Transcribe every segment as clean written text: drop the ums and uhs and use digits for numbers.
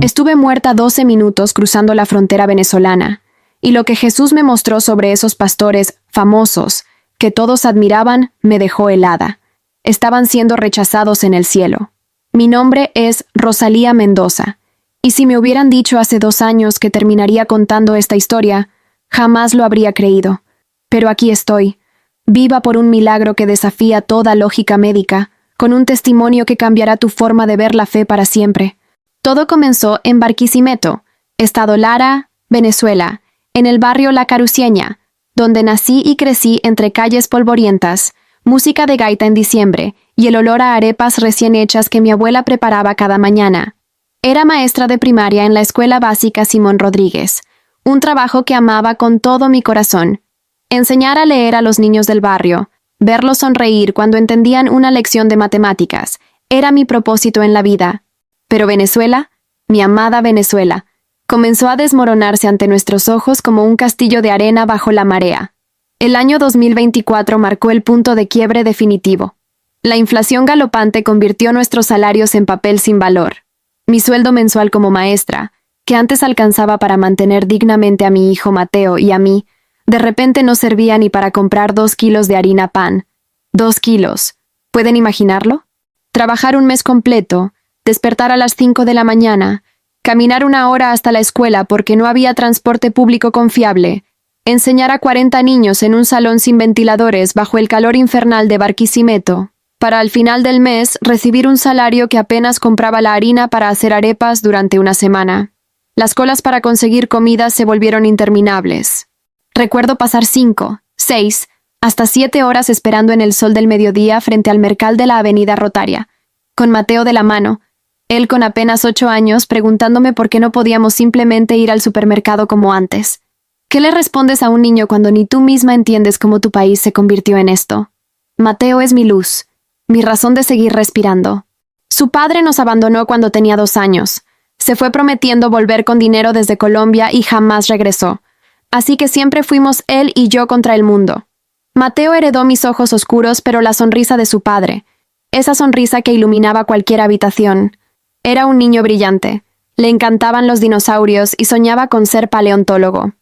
Estuve muerta 12 minutos cruzando la frontera venezolana, y lo que Jesús me mostró sobre esos pastores famosos, que todos admiraban, me dejó helada. Estaban siendo rechazados en el cielo. Mi nombre es Rosalía Mendoza, y si me hubieran dicho hace 2 años que terminaría contando esta historia, jamás lo habría creído. Pero aquí estoy, viva por un milagro que desafía toda lógica médica, con un testimonio que cambiará tu forma de ver la fe para siempre. Todo comenzó en Barquisimeto, estado Lara, Venezuela, en el barrio La Caruceña, donde nací y crecí entre calles polvorientas, música de gaita en diciembre y el olor a arepas recién hechas que mi abuela preparaba cada mañana. Era maestra de primaria en la Escuela Básica Simón Rodríguez, un trabajo que amaba con todo mi corazón. Enseñar a leer a los niños del barrio, verlos sonreír cuando entendían una lección de matemáticas, era mi propósito en la vida. Pero Venezuela, mi amada Venezuela, comenzó a desmoronarse ante nuestros ojos como un castillo de arena bajo la marea. El año 2024 marcó el punto de quiebre definitivo. La inflación galopante convirtió nuestros salarios en papel sin valor. Mi sueldo mensual como maestra, que antes alcanzaba para mantener dignamente a mi hijo Mateo y a mí, de repente no servía ni para comprar 2 kilos de harina pan. 2 kilos. ¿Pueden imaginarlo? Trabajar un mes completo, despertar a las 5 de la mañana, caminar 1 hora hasta la escuela porque no había transporte público confiable, enseñar a 40 niños en un salón sin ventiladores bajo el calor infernal de Barquisimeto, para al final del mes recibir un salario que apenas compraba la harina para hacer arepas durante 1 semana. Las colas para conseguir comida se volvieron interminables. Recuerdo pasar 5, 6, hasta 7 horas esperando en el sol del mediodía frente al mercal de la avenida Rotaria, con Mateo de la mano, él con apenas 8 años preguntándome por qué no podíamos simplemente ir al supermercado como antes. ¿Qué le respondes a un niño cuando ni tú misma entiendes cómo tu país se convirtió en esto? Mateo es mi luz, mi razón de seguir respirando. Su padre nos abandonó cuando tenía 2 años. Se fue prometiendo volver con dinero desde Colombia y jamás regresó. Así que siempre fuimos él y yo contra el mundo. Mateo heredó mis ojos oscuros, pero la sonrisa de su padre. Esa sonrisa que iluminaba cualquier habitación. Era un niño brillante. Le encantaban los dinosaurios y soñaba con ser paleontólogo.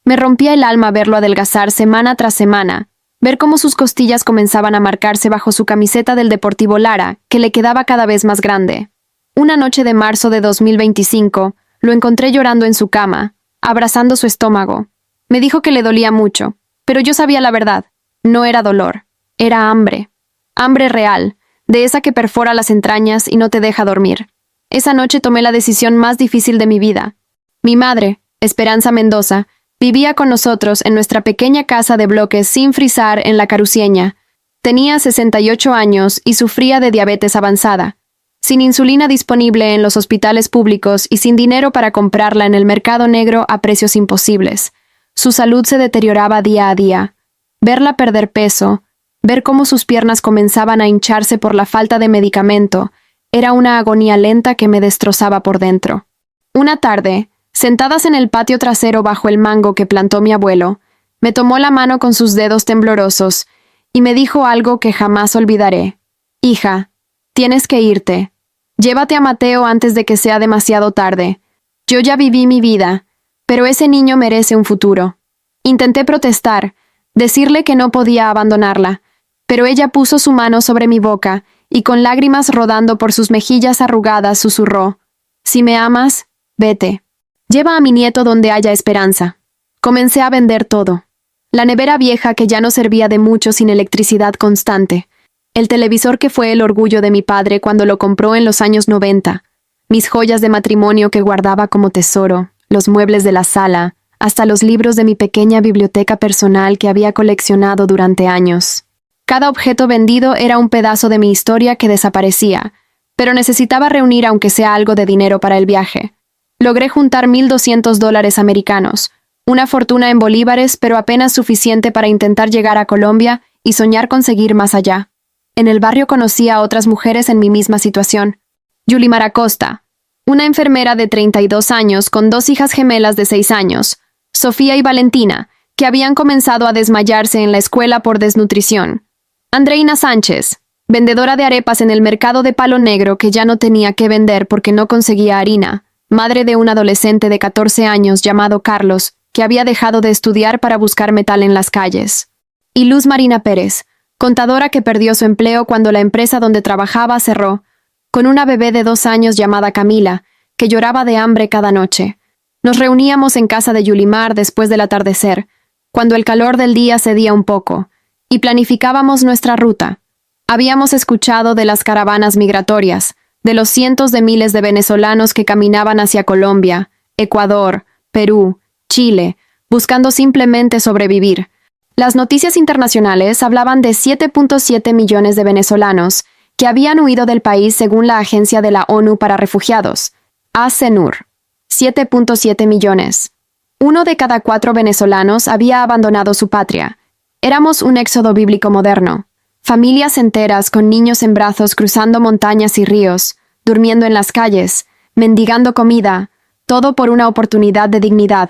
Me rompía el alma verlo adelgazar semana tras semana, ver cómo sus costillas comenzaban a marcarse bajo su camiseta del Deportivo Lara, que le quedaba cada vez más grande. Una noche de marzo de 2025, lo encontré llorando en su cama, abrazando su estómago. Me dijo que le dolía mucho, pero yo sabía la verdad. No era dolor, era hambre. Hambre real, de esa que perfora las entrañas y no te deja dormir. Esa noche tomé la decisión más difícil de mi vida. Mi madre, Esperanza Mendoza, vivía con nosotros en nuestra pequeña casa de bloques sin frisar en La Caruceña. Tenía 68 años y sufría de diabetes avanzada. Sin insulina disponible en los hospitales públicos y sin dinero para comprarla en el mercado negro a precios imposibles. Su salud se deterioraba día a día. Verla perder peso, ver cómo sus piernas comenzaban a hincharse por la falta de medicamento, era una agonía lenta que me destrozaba por dentro. Una tarde, sentadas en el patio trasero bajo el mango que plantó mi abuelo, me tomó la mano con sus dedos temblorosos y me dijo algo que jamás olvidaré. Hija, tienes que irte. Llévate a Mateo antes de que sea demasiado tarde. Yo ya viví mi vida, pero ese niño merece un futuro. Intenté protestar, decirle que no podía abandonarla, pero ella puso su mano sobre mi boca y con lágrimas rodando por sus mejillas arrugadas susurró: Si me amas, vete. Lleva a mi nieto donde haya esperanza. Comencé a vender todo. La nevera vieja que ya no servía de mucho sin electricidad constante. El televisor que fue el orgullo de mi padre cuando lo compró en los años 90. Mis joyas de matrimonio que guardaba como tesoro, los muebles de la sala, hasta los libros de mi pequeña biblioteca personal que había coleccionado durante años. Cada objeto vendido era un pedazo de mi historia que desaparecía, pero necesitaba reunir aunque sea algo de dinero para el viaje. Logré juntar $1,200 americanos, una fortuna en bolívares, pero apenas suficiente para intentar llegar a Colombia y soñar con seguir más allá. En el barrio conocí a otras mujeres en mi misma situación. Yulimar Acosta, una enfermera de 32 años con 2 hijas gemelas de 6 años, Sofía y Valentina, que habían comenzado a desmayarse en la escuela por desnutrición. Andreina Sánchez, vendedora de arepas en el mercado de Palo Negro que ya no tenía que vender porque no conseguía harina. madre de un adolescente de 14 años llamado Carlos, que había dejado de estudiar para buscar metal en las calles. Y Luz Marina Pérez, contadora que perdió su empleo cuando la empresa donde trabajaba cerró, con una bebé de 2 años llamada Camila, que lloraba de hambre cada noche. Nos reuníamos en casa de Yulimar después del atardecer, cuando el calor del día cedía un poco, y planificábamos nuestra ruta. Habíamos escuchado de las caravanas migratorias, de los cientos de miles de venezolanos que caminaban hacia Colombia, Ecuador, Perú, Chile, buscando simplemente sobrevivir. Las noticias internacionales hablaban de 7.7 millones de venezolanos que habían huido del país según la Agencia de la ONU para Refugiados, ACNUR. 7.7 millones. 1 de cada 4 venezolanos había abandonado su patria. Éramos un éxodo bíblico moderno. Familias enteras con niños en brazos cruzando montañas y ríos, durmiendo en las calles, mendigando comida, todo por una oportunidad de dignidad.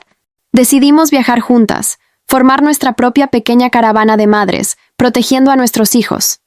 Decidimos viajar juntas, formar nuestra propia pequeña caravana de madres, protegiendo a nuestros hijos.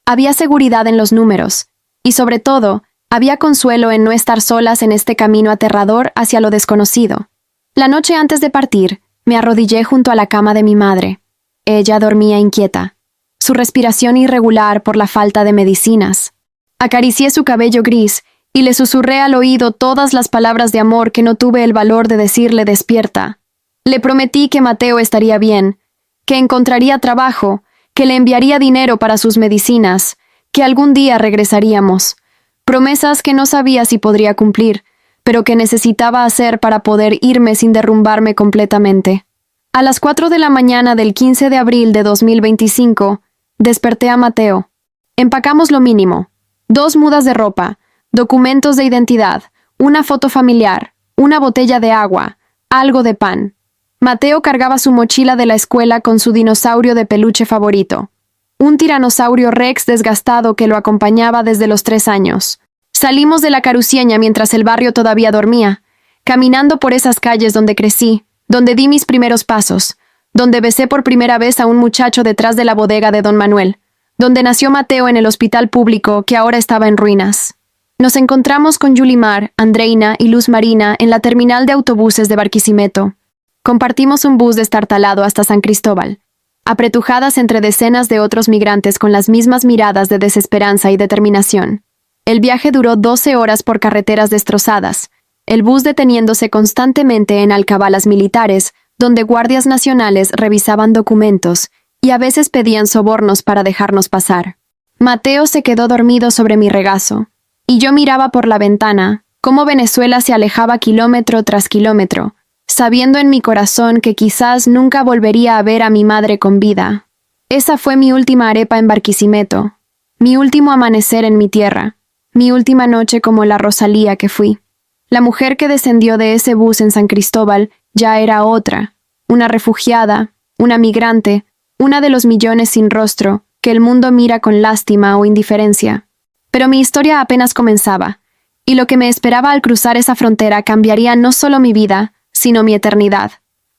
Había seguridad en los números, y sobre todo, había consuelo en no estar solas en este camino aterrador hacia lo desconocido. La noche antes de partir, me arrodillé junto a la cama de mi madre. Ella dormía inquieta, su respiración irregular por la falta de medicinas. Acaricié su cabello gris y le susurré al oído todas las palabras de amor que no tuve el valor de decirle despierta. Le prometí que Mateo estaría bien, que encontraría trabajo, que le enviaría dinero para sus medicinas, que algún día regresaríamos. Promesas que no sabía si podría cumplir, pero que necesitaba hacer para poder irme sin derrumbarme completamente. A las 4 de la mañana del 15 de abril de 2025, desperté a Mateo. Empacamos lo mínimo: 2 mudas de ropa, documentos de identidad, una foto familiar, una botella de agua, algo de pan. Mateo cargaba su mochila de la escuela con su dinosaurio de peluche favorito, un tiranosaurio rex desgastado que lo acompañaba desde los 3 años. Salimos de la Carucieña mientras el barrio todavía dormía, caminando por esas calles donde crecí, donde di mis primeros pasos, donde besé por primera vez a un muchacho detrás de la bodega de Don Manuel, donde nació Mateo en el hospital público que ahora estaba en ruinas. Nos encontramos con Yulimar, Andreina y Luz Marina en la terminal de autobuses de Barquisimeto. Compartimos un bus destartalado hasta San Cristóbal, apretujadas entre decenas de otros migrantes con las mismas miradas de desesperanza y determinación. El viaje duró 12 horas por carreteras destrozadas, el bus deteniéndose constantemente en alcabalas militares, donde guardias nacionales revisaban documentos y a veces pedían sobornos para dejarnos pasar. Mateo se quedó dormido sobre mi regazo, y yo miraba por la ventana cómo Venezuela se alejaba kilómetro tras kilómetro, sabiendo en mi corazón que quizás nunca volvería a ver a mi madre con vida. Esa fue mi última arepa en Barquisimeto, mi último amanecer en mi tierra, mi última noche como la Rosalía que fui. La mujer que descendió de ese bus en San Cristóbal ya era otra, una refugiada, una migrante, una de los millones sin rostro que el mundo mira con lástima o indiferencia. Pero mi historia apenas comenzaba, y lo que me esperaba al cruzar esa frontera cambiaría no solo mi vida, sino mi eternidad.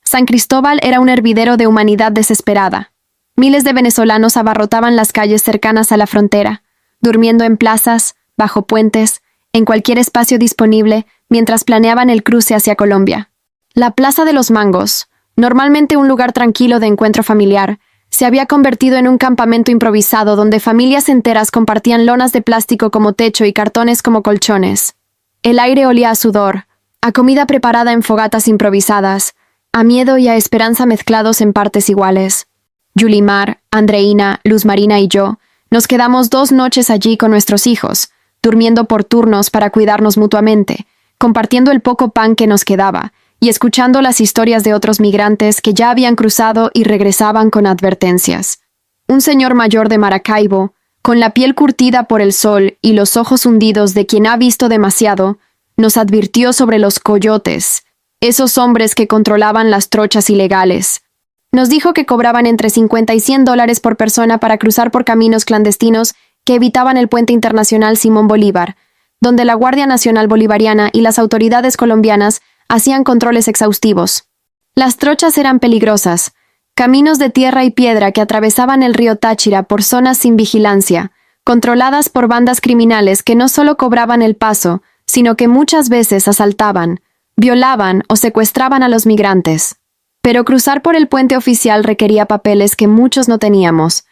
San Cristóbal era un hervidero de humanidad desesperada. Miles de venezolanos abarrotaban las calles cercanas a la frontera, durmiendo en plazas, bajo puentes, en cualquier espacio disponible, mientras planeaban el cruce hacia Colombia. La Plaza de los Mangos, normalmente un lugar tranquilo de encuentro familiar, se había convertido en un campamento improvisado donde familias enteras compartían lonas de plástico como techo y cartones como colchones. El aire olía a sudor, a comida preparada en fogatas improvisadas, a miedo y a esperanza mezclados en partes iguales. Yulimar, Andreina, Luz Marina y yo nos quedamos 2 noches allí con nuestros hijos, durmiendo por turnos para cuidarnos mutuamente, compartiendo el poco pan que nos quedaba y escuchando las historias de otros migrantes que ya habían cruzado y regresaban con advertencias. Un señor mayor de Maracaibo, con la piel curtida por el sol y los ojos hundidos de quien ha visto demasiado, nos advirtió sobre los coyotes, esos hombres que controlaban las trochas ilegales. Nos dijo que cobraban entre $50 y $100 por persona para cruzar por caminos clandestinos que evitaban el puente internacional Simón Bolívar, donde la Guardia Nacional Bolivariana y las autoridades colombianas hacían controles exhaustivos. Las trochas eran peligrosas, caminos de tierra y piedra que atravesaban el río Táchira por zonas sin vigilancia, controladas por bandas criminales que no solo cobraban el paso, sino que muchas veces asaltaban, violaban o secuestraban a los migrantes. Pero cruzar por el puente oficial requería papeles que muchos no teníamos.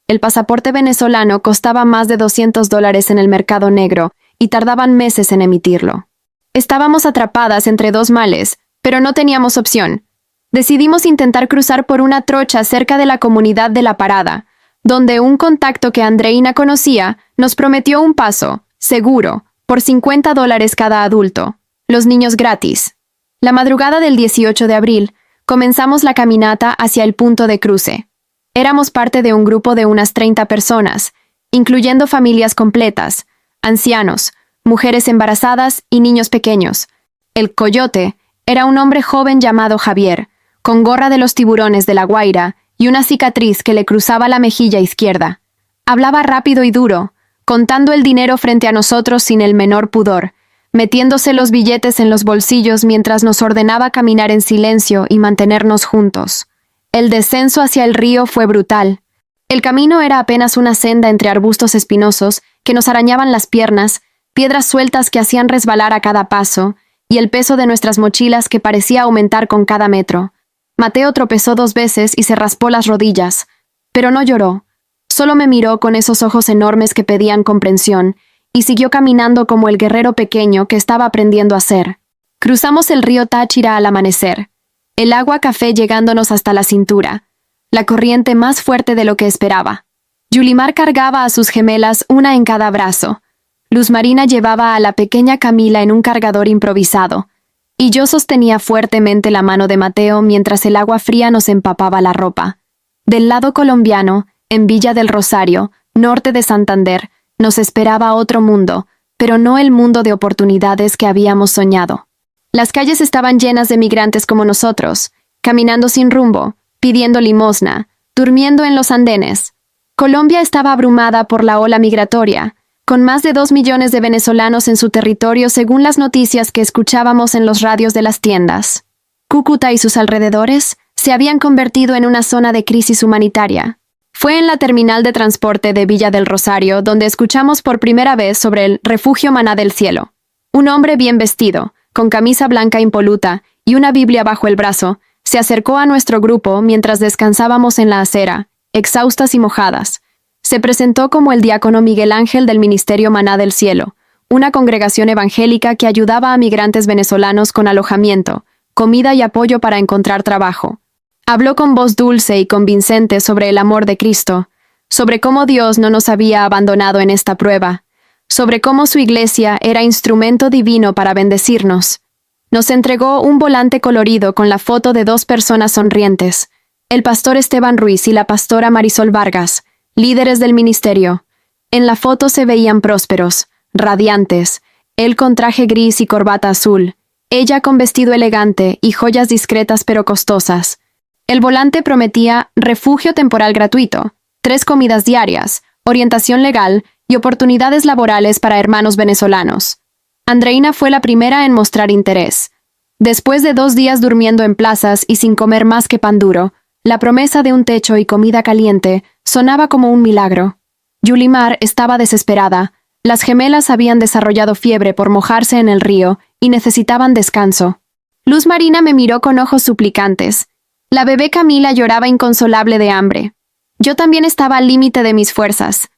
El pasaporte venezolano costaba más de $200 en el mercado negro y tardaban meses en emitirlo. Estábamos atrapadas entre dos males, pero no teníamos opción. Decidimos intentar cruzar por una trocha cerca de la comunidad de La Parada, donde un contacto que Andreina conocía nos prometió un paso, seguro, por $50 cada adulto, los niños gratis. La madrugada del 18 de abril, comenzamos la caminata hacia el punto de cruce. Éramos parte de un grupo de unas 30 personas, incluyendo familias completas, ancianos, mujeres embarazadas y niños pequeños. El coyote era un hombre joven llamado Javier, con gorra de los tiburones de La Guaira y una cicatriz que le cruzaba la mejilla izquierda. Hablaba rápido y duro, contando el dinero frente a nosotros sin el menor pudor, metiéndose los billetes en los bolsillos mientras nos ordenaba caminar en silencio y mantenernos juntos. El descenso hacia el río fue brutal. El camino era apenas una senda entre arbustos espinosos que nos arañaban las piernas, piedras sueltas que hacían resbalar a cada paso, y el peso de nuestras mochilas que parecía aumentar con cada metro. Mateo tropezó 2 veces y se raspó las rodillas, pero no lloró. Solo me miró con esos ojos enormes que pedían comprensión, y siguió caminando como el guerrero pequeño que estaba aprendiendo a ser. Cruzamos el río Táchira al amanecer, el agua café llegándonos hasta la cintura, la corriente más fuerte de lo que esperaba. Yulimar cargaba a sus gemelas, una en cada brazo. Luz Marina llevaba a la pequeña Camila en un cargador improvisado, y yo sostenía fuertemente la mano de Mateo mientras el agua fría nos empapaba la ropa. Del lado colombiano, en Villa del Rosario, norte de Santander, nos esperaba otro mundo, pero no el mundo de oportunidades que habíamos soñado. Las calles estaban llenas de migrantes como nosotros, caminando sin rumbo, pidiendo limosna, durmiendo en los andenes. Colombia estaba abrumada por la ola migratoria, con más de 2 millones de venezolanos en su territorio según las noticias que escuchábamos en los radios de las tiendas. Cúcuta y sus alrededores se habían convertido en una zona de crisis humanitaria. Fue en la terminal de transporte de Villa del Rosario donde escuchamos por primera vez sobre el Refugio Maná del Cielo. Un hombre bien vestido, con camisa blanca impoluta y una Biblia bajo el brazo, se acercó a nuestro grupo mientras descansábamos en la acera, exhaustas y mojadas. Se presentó como el diácono Miguel Ángel del Ministerio Maná del Cielo, una congregación evangélica que ayudaba a migrantes venezolanos con alojamiento, comida y apoyo para encontrar trabajo. Habló con voz dulce y convincente sobre el amor de Cristo, sobre cómo Dios no nos había abandonado en esta prueba, sobre cómo su iglesia era instrumento divino para bendecirnos. Nos entregó un volante colorido con la foto de 2 personas sonrientes, el pastor Esteban Ruiz y la pastora Marisol Vargas, líderes del ministerio. En la foto se veían prósperos, radiantes, él con traje gris y corbata azul, ella con vestido elegante y joyas discretas pero costosas. El volante prometía refugio temporal gratuito, 3 comidas diarias, orientación legal y oportunidades laborales para hermanos venezolanos. Andreina fue la primera en mostrar interés. Después de 2 días durmiendo en plazas y sin comer más que pan duro, la promesa de un techo y comida caliente sonaba como un milagro. Yulimar estaba desesperada. Las gemelas habían desarrollado fiebre por mojarse en el río y necesitaban descanso. Luz Marina me miró con ojos suplicantes. La bebé Camila lloraba inconsolable de hambre. Yo también estaba al límite de mis fuerzas.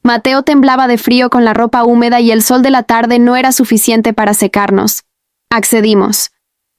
Mateo temblaba de frío con la ropa húmeda y el sol de la tarde no era suficiente para secarnos. Accedimos.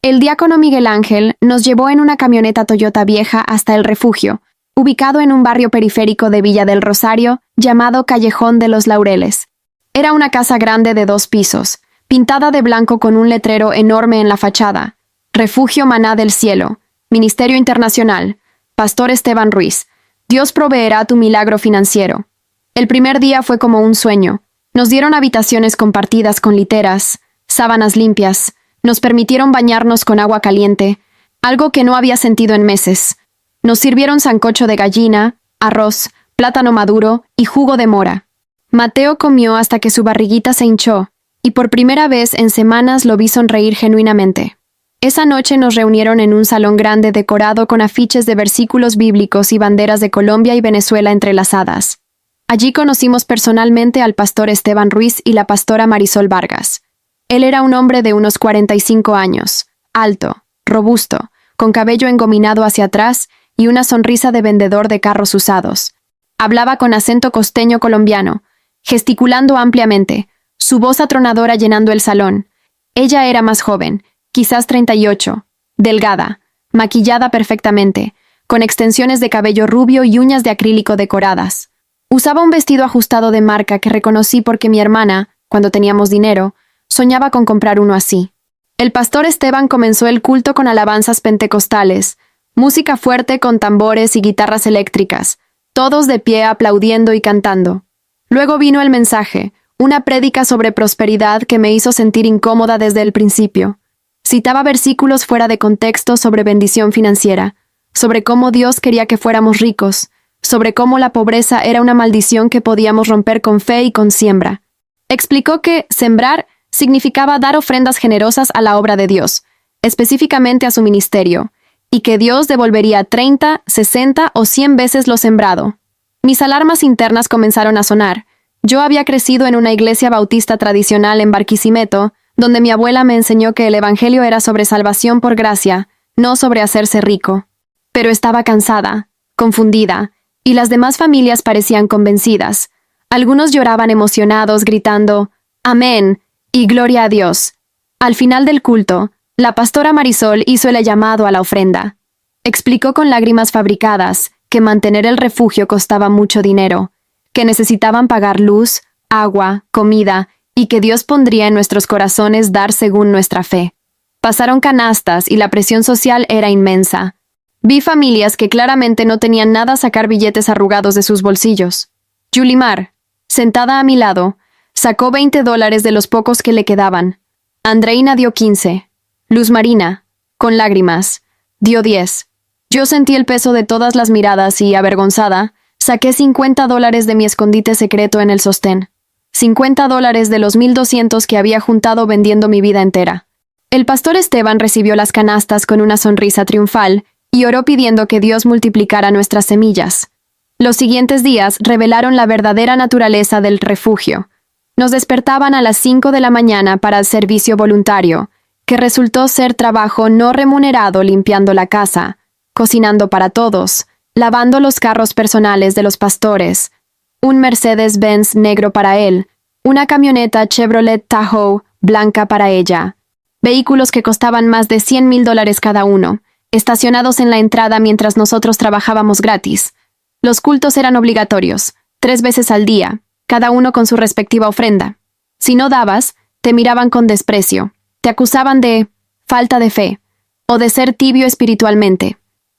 El diácono Miguel Ángel nos llevó en una camioneta Toyota vieja hasta el refugio, ubicado en un barrio periférico de Villa del Rosario, llamado Callejón de los Laureles. Era una casa grande de 2 pisos, pintada de blanco con un letrero enorme en la fachada. Refugio Maná del Cielo, Ministerio Internacional, Pastor Esteban Ruiz. Dios proveerá tu milagro financiero. El primer día fue como un sueño. Nos dieron habitaciones compartidas con literas, sábanas limpias, nos permitieron bañarnos con agua caliente, algo que no había sentido en meses. Nos sirvieron sancocho de gallina, arroz, plátano maduro y jugo de mora. Mateo comió hasta que su barriguita se hinchó, y por primera vez en semanas lo vi sonreír genuinamente. Esa noche nos reunieron en un salón grande decorado con afiches de versículos bíblicos y banderas de Colombia y Venezuela entrelazadas. Allí conocimos personalmente al pastor Esteban Ruiz y la pastora Marisol Vargas. Él era un hombre de unos 45 años, alto, robusto, con cabello engominado hacia atrás y una sonrisa de vendedor de carros usados. Hablaba con acento costeño colombiano, gesticulando ampliamente, su voz atronadora llenando el salón. Ella era más joven, quizás 38, delgada, maquillada perfectamente, con extensiones de cabello rubio y uñas de acrílico decoradas. Usaba un vestido ajustado de marca que reconocí porque mi hermana, cuando teníamos dinero, soñaba con comprar uno así. El pastor Esteban comenzó el culto con alabanzas pentecostales, música fuerte con tambores y guitarras eléctricas, todos de pie aplaudiendo y cantando. Luego vino el mensaje, una prédica sobre prosperidad que me hizo sentir incómoda desde el principio. Citaba versículos fuera de contexto sobre bendición financiera, sobre cómo Dios quería que fuéramos ricos, sobre cómo la pobreza era una maldición que podíamos romper con fe y con siembra. Explicó que sembrar significaba dar ofrendas generosas a la obra de Dios, específicamente a su ministerio, y que Dios devolvería 30, 60 o 100 veces lo sembrado. Mis alarmas internas comenzaron a sonar. Yo había crecido en una iglesia bautista tradicional en Barquisimeto, donde mi abuela me enseñó que el evangelio era sobre salvación por gracia, no sobre hacerse rico. Pero estaba cansada, confundida, y las demás familias parecían convencidas. Algunos lloraban emocionados, gritando, «Amén» y «Gloria a Dios». Al final del culto, la pastora Marisol hizo el llamado a la ofrenda. Explicó con lágrimas fabricadas que mantener el refugio costaba mucho dinero, que necesitaban pagar luz, agua, comida, y que Dios pondría en nuestros corazones dar según nuestra fe. Pasaron canastas y la presión social era inmensa. Vi familias que claramente no tenían nada a sacar billetes arrugados de sus bolsillos. Yulimar, sentada a mi lado, sacó $20 de los pocos que le quedaban. Andreina dio 15. Luz Marina, con lágrimas, dio 10. Yo sentí el peso de todas las miradas y, avergonzada, saqué $50 de mi escondite secreto en el sostén. $50 de los 1,200 que había juntado vendiendo mi vida entera. El pastor Esteban recibió las canastas con una sonrisa triunfal y oró pidiendo que Dios multiplicara nuestras semillas. Los siguientes días revelaron la verdadera naturaleza del refugio. Nos despertaban a las 5 de la mañana para el servicio voluntario, que resultó ser trabajo no remunerado limpiando la casa, cocinando para todos, lavando los carros personales de los pastores, un Mercedes-Benz negro para él, una camioneta Chevrolet Tahoe blanca para ella, vehículos que costaban más de $100,000 cada uno, estacionados en la entrada mientras nosotros trabajábamos gratis. Los cultos eran obligatorios, 3 veces al día, cada uno con su respectiva ofrenda. Si no dabas, te miraban con desprecio, te acusaban de falta de fe o de ser tibio espiritualmente.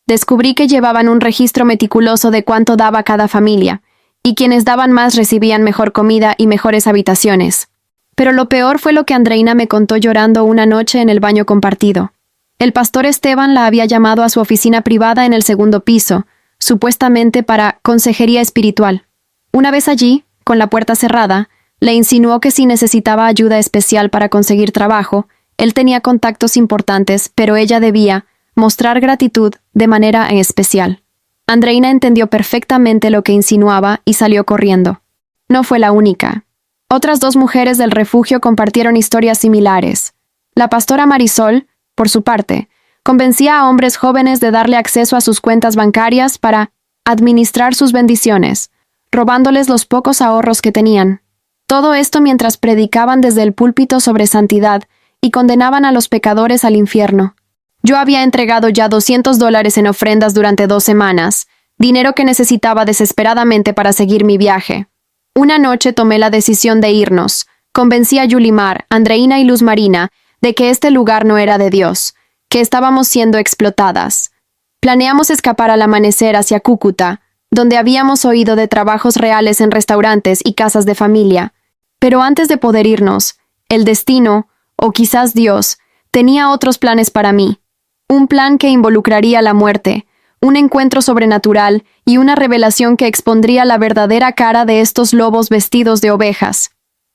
Descubrí que llevaban un registro meticuloso de cuánto daba cada familia, y quienes daban más recibían mejor comida y mejores habitaciones. Pero lo peor fue lo que Andreina me contó llorando una noche en el baño compartido. El pastor Esteban la había llamado a su oficina privada en el 2º piso, supuestamente para consejería espiritual. Una vez allí, con la puerta cerrada, le insinuó que si necesitaba ayuda especial para conseguir trabajo, él tenía contactos importantes, pero ella debía mostrar gratitud de manera especial. Andreina entendió perfectamente lo que insinuaba y salió corriendo. No fue la única. Otras 2 mujeres del refugio compartieron historias similares. La pastora Marisol, por su parte, convencía a hombres jóvenes de darle acceso a sus cuentas bancarias para administrar sus bendiciones, robándoles los pocos ahorros que tenían. Todo esto mientras predicaban desde el púlpito sobre santidad y condenaban a los pecadores al infierno. Yo había entregado ya $200 en ofrendas durante 2 semanas, dinero que necesitaba desesperadamente para seguir mi viaje. Una noche tomé la decisión de irnos. Convencí a Yulimar, Andreina y Luz Marina de que este lugar no era de Dios, que estábamos siendo explotadas. Planeamos escapar al amanecer hacia Cúcuta, donde habíamos oído de trabajos reales en restaurantes y casas de familia. Pero antes de poder irnos, el destino, o quizás Dios, tenía otros planes para mí. Un plan que involucraría la muerte, un encuentro sobrenatural y una revelación que expondría la verdadera cara de estos lobos vestidos de ovejas.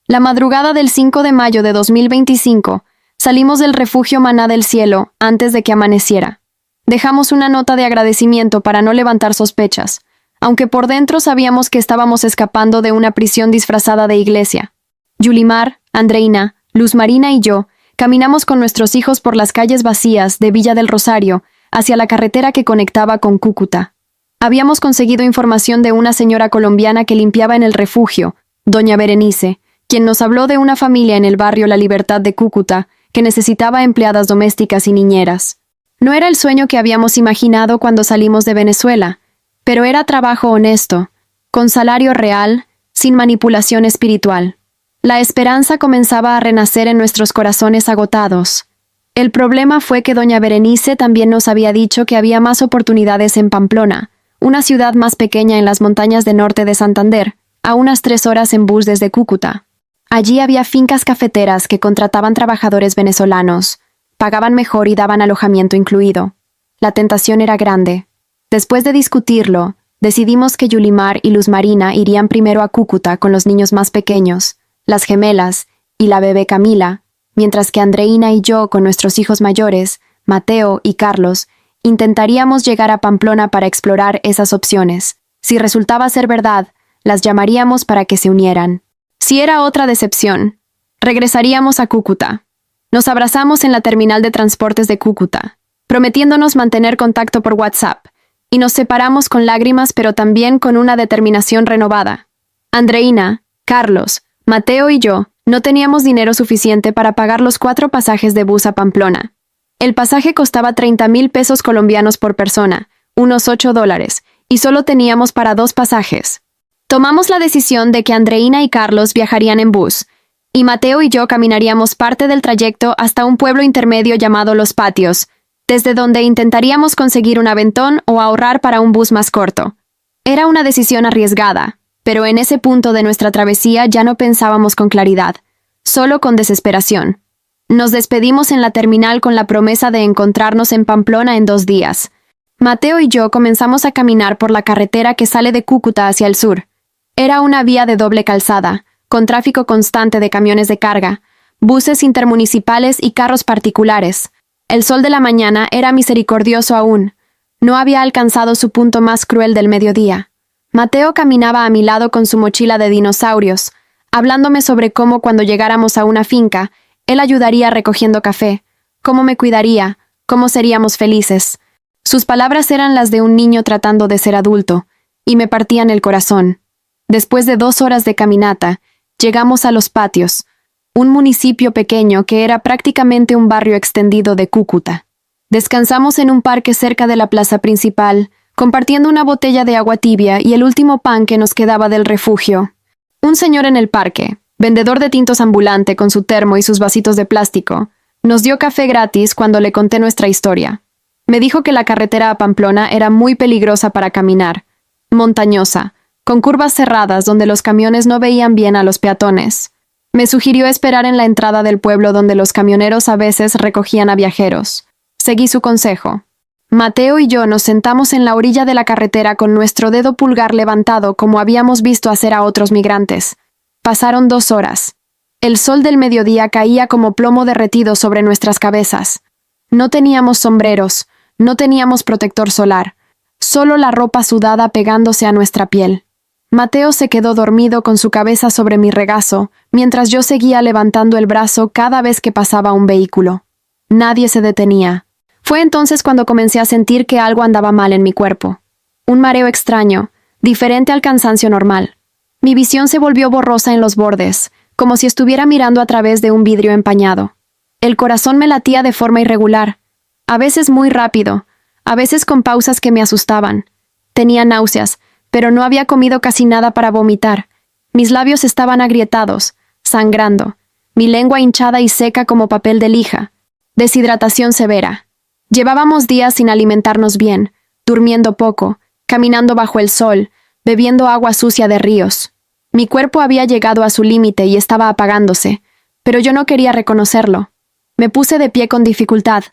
La madrugada del 5 de mayo de 2025, salimos del refugio Maná del Cielo antes de que amaneciera. Dejamos una nota de agradecimiento para no levantar sospechas, aunque por dentro sabíamos que estábamos escapando de una prisión disfrazada de iglesia. Yulimar, Andreina, Luz Marina y yo caminamos con nuestros hijos por las calles vacías de Villa del Rosario hacia la carretera que conectaba con Cúcuta. Habíamos conseguido información de una señora colombiana que limpiaba en el refugio, doña Berenice, quien nos habló de una familia en el barrio La Libertad de Cúcuta que necesitaba empleadas domésticas y niñeras. No era el sueño que habíamos imaginado cuando salimos de Venezuela, pero era trabajo honesto, con salario real, sin manipulación espiritual. La esperanza comenzaba a renacer en nuestros corazones agotados. El problema fue que doña Berenice también nos había dicho que había más oportunidades en Pamplona, una ciudad más pequeña en las montañas de norte de Santander, a unas 3 horas en bus desde Cúcuta. Allí había fincas cafeteras que contrataban trabajadores venezolanos, pagaban mejor y daban alojamiento incluido. La tentación era grande. Después de discutirlo, decidimos que Yulimar y Luz Marina irían primero a Cúcuta con los niños más pequeños, las gemelas y la bebé Camila, mientras que Andreina y yo con nuestros hijos mayores, Mateo y Carlos, intentaríamos llegar a Pamplona para explorar esas opciones. Si resultaba ser verdad, las llamaríamos para que se unieran. Si era otra decepción, regresaríamos a Cúcuta. Nos abrazamos en la terminal de transportes de Cúcuta, prometiéndonos mantener contacto por WhatsApp, y nos separamos con lágrimas pero también con una determinación renovada. Andreina, Carlos, Mateo y yo no teníamos dinero suficiente para pagar los 4 pasajes de bus a Pamplona. El pasaje costaba 30,000 pesos colombianos por persona, unos $8, y solo teníamos para 2 pasajes. Tomamos la decisión de que Andreina y Carlos viajarían en bus, y Mateo y yo caminaríamos parte del trayecto hasta un pueblo intermedio llamado Los Patios, desde donde intentaríamos conseguir un aventón o ahorrar para un bus más corto. Era una decisión arriesgada, pero en ese punto de nuestra travesía ya no pensábamos con claridad, solo con desesperación. Nos despedimos en la terminal con la promesa de encontrarnos en Pamplona en 2 días. Mateo y yo comenzamos a caminar por la carretera que sale de Cúcuta hacia el sur. Era una vía de doble calzada, con tráfico constante de camiones de carga, buses intermunicipales y carros particulares. El sol de la mañana era misericordioso aún. No había alcanzado su punto más cruel del mediodía. Mateo caminaba a mi lado con su mochila de dinosaurios, hablándome sobre cómo cuando llegáramos a una finca, él ayudaría recogiendo café, cómo me cuidaría, cómo seríamos felices. Sus palabras eran las de un niño tratando de ser adulto, y me partían el corazón. Después de 2 horas de caminata, llegamos a Los Patios, un municipio pequeño que era prácticamente un barrio extendido de Cúcuta. Descansamos en un parque cerca de la plaza principal, compartiendo una botella de agua tibia y el último pan que nos quedaba del refugio. Un señor en el parque, vendedor de tintos ambulante con su termo y sus vasitos de plástico, nos dio café gratis cuando le conté nuestra historia. Me dijo que la carretera a Pamplona era muy peligrosa para caminar, montañosa, con curvas cerradas donde los camiones no veían bien a los peatones. Me sugirió esperar en la entrada del pueblo donde los camioneros a veces recogían a viajeros. Seguí su consejo. Mateo y yo nos sentamos en la orilla de la carretera con nuestro dedo pulgar levantado como habíamos visto hacer a otros migrantes. Pasaron 2 horas. El sol del mediodía caía como plomo derretido sobre nuestras cabezas. No teníamos sombreros, no teníamos protector solar, solo la ropa sudada pegándose a nuestra piel. Mateo se quedó dormido con su cabeza sobre mi regazo, mientras yo seguía levantando el brazo cada vez que pasaba un vehículo. Nadie se detenía. Fue entonces cuando comencé a sentir que algo andaba mal en mi cuerpo. Un mareo extraño, diferente al cansancio normal. Mi visión se volvió borrosa en los bordes, como si estuviera mirando a través de un vidrio empañado. El corazón me latía de forma irregular, a veces muy rápido, a veces con pausas que me asustaban. Tenía náuseas, pero no había comido casi nada para vomitar. Mis labios estaban agrietados, sangrando, mi lengua hinchada y seca como papel de lija. Deshidratación severa. Llevábamos días sin alimentarnos bien, durmiendo poco, caminando bajo el sol, bebiendo agua sucia de ríos. Mi cuerpo había llegado a su límite y estaba apagándose, pero yo no quería reconocerlo. Me puse de pie con dificultad.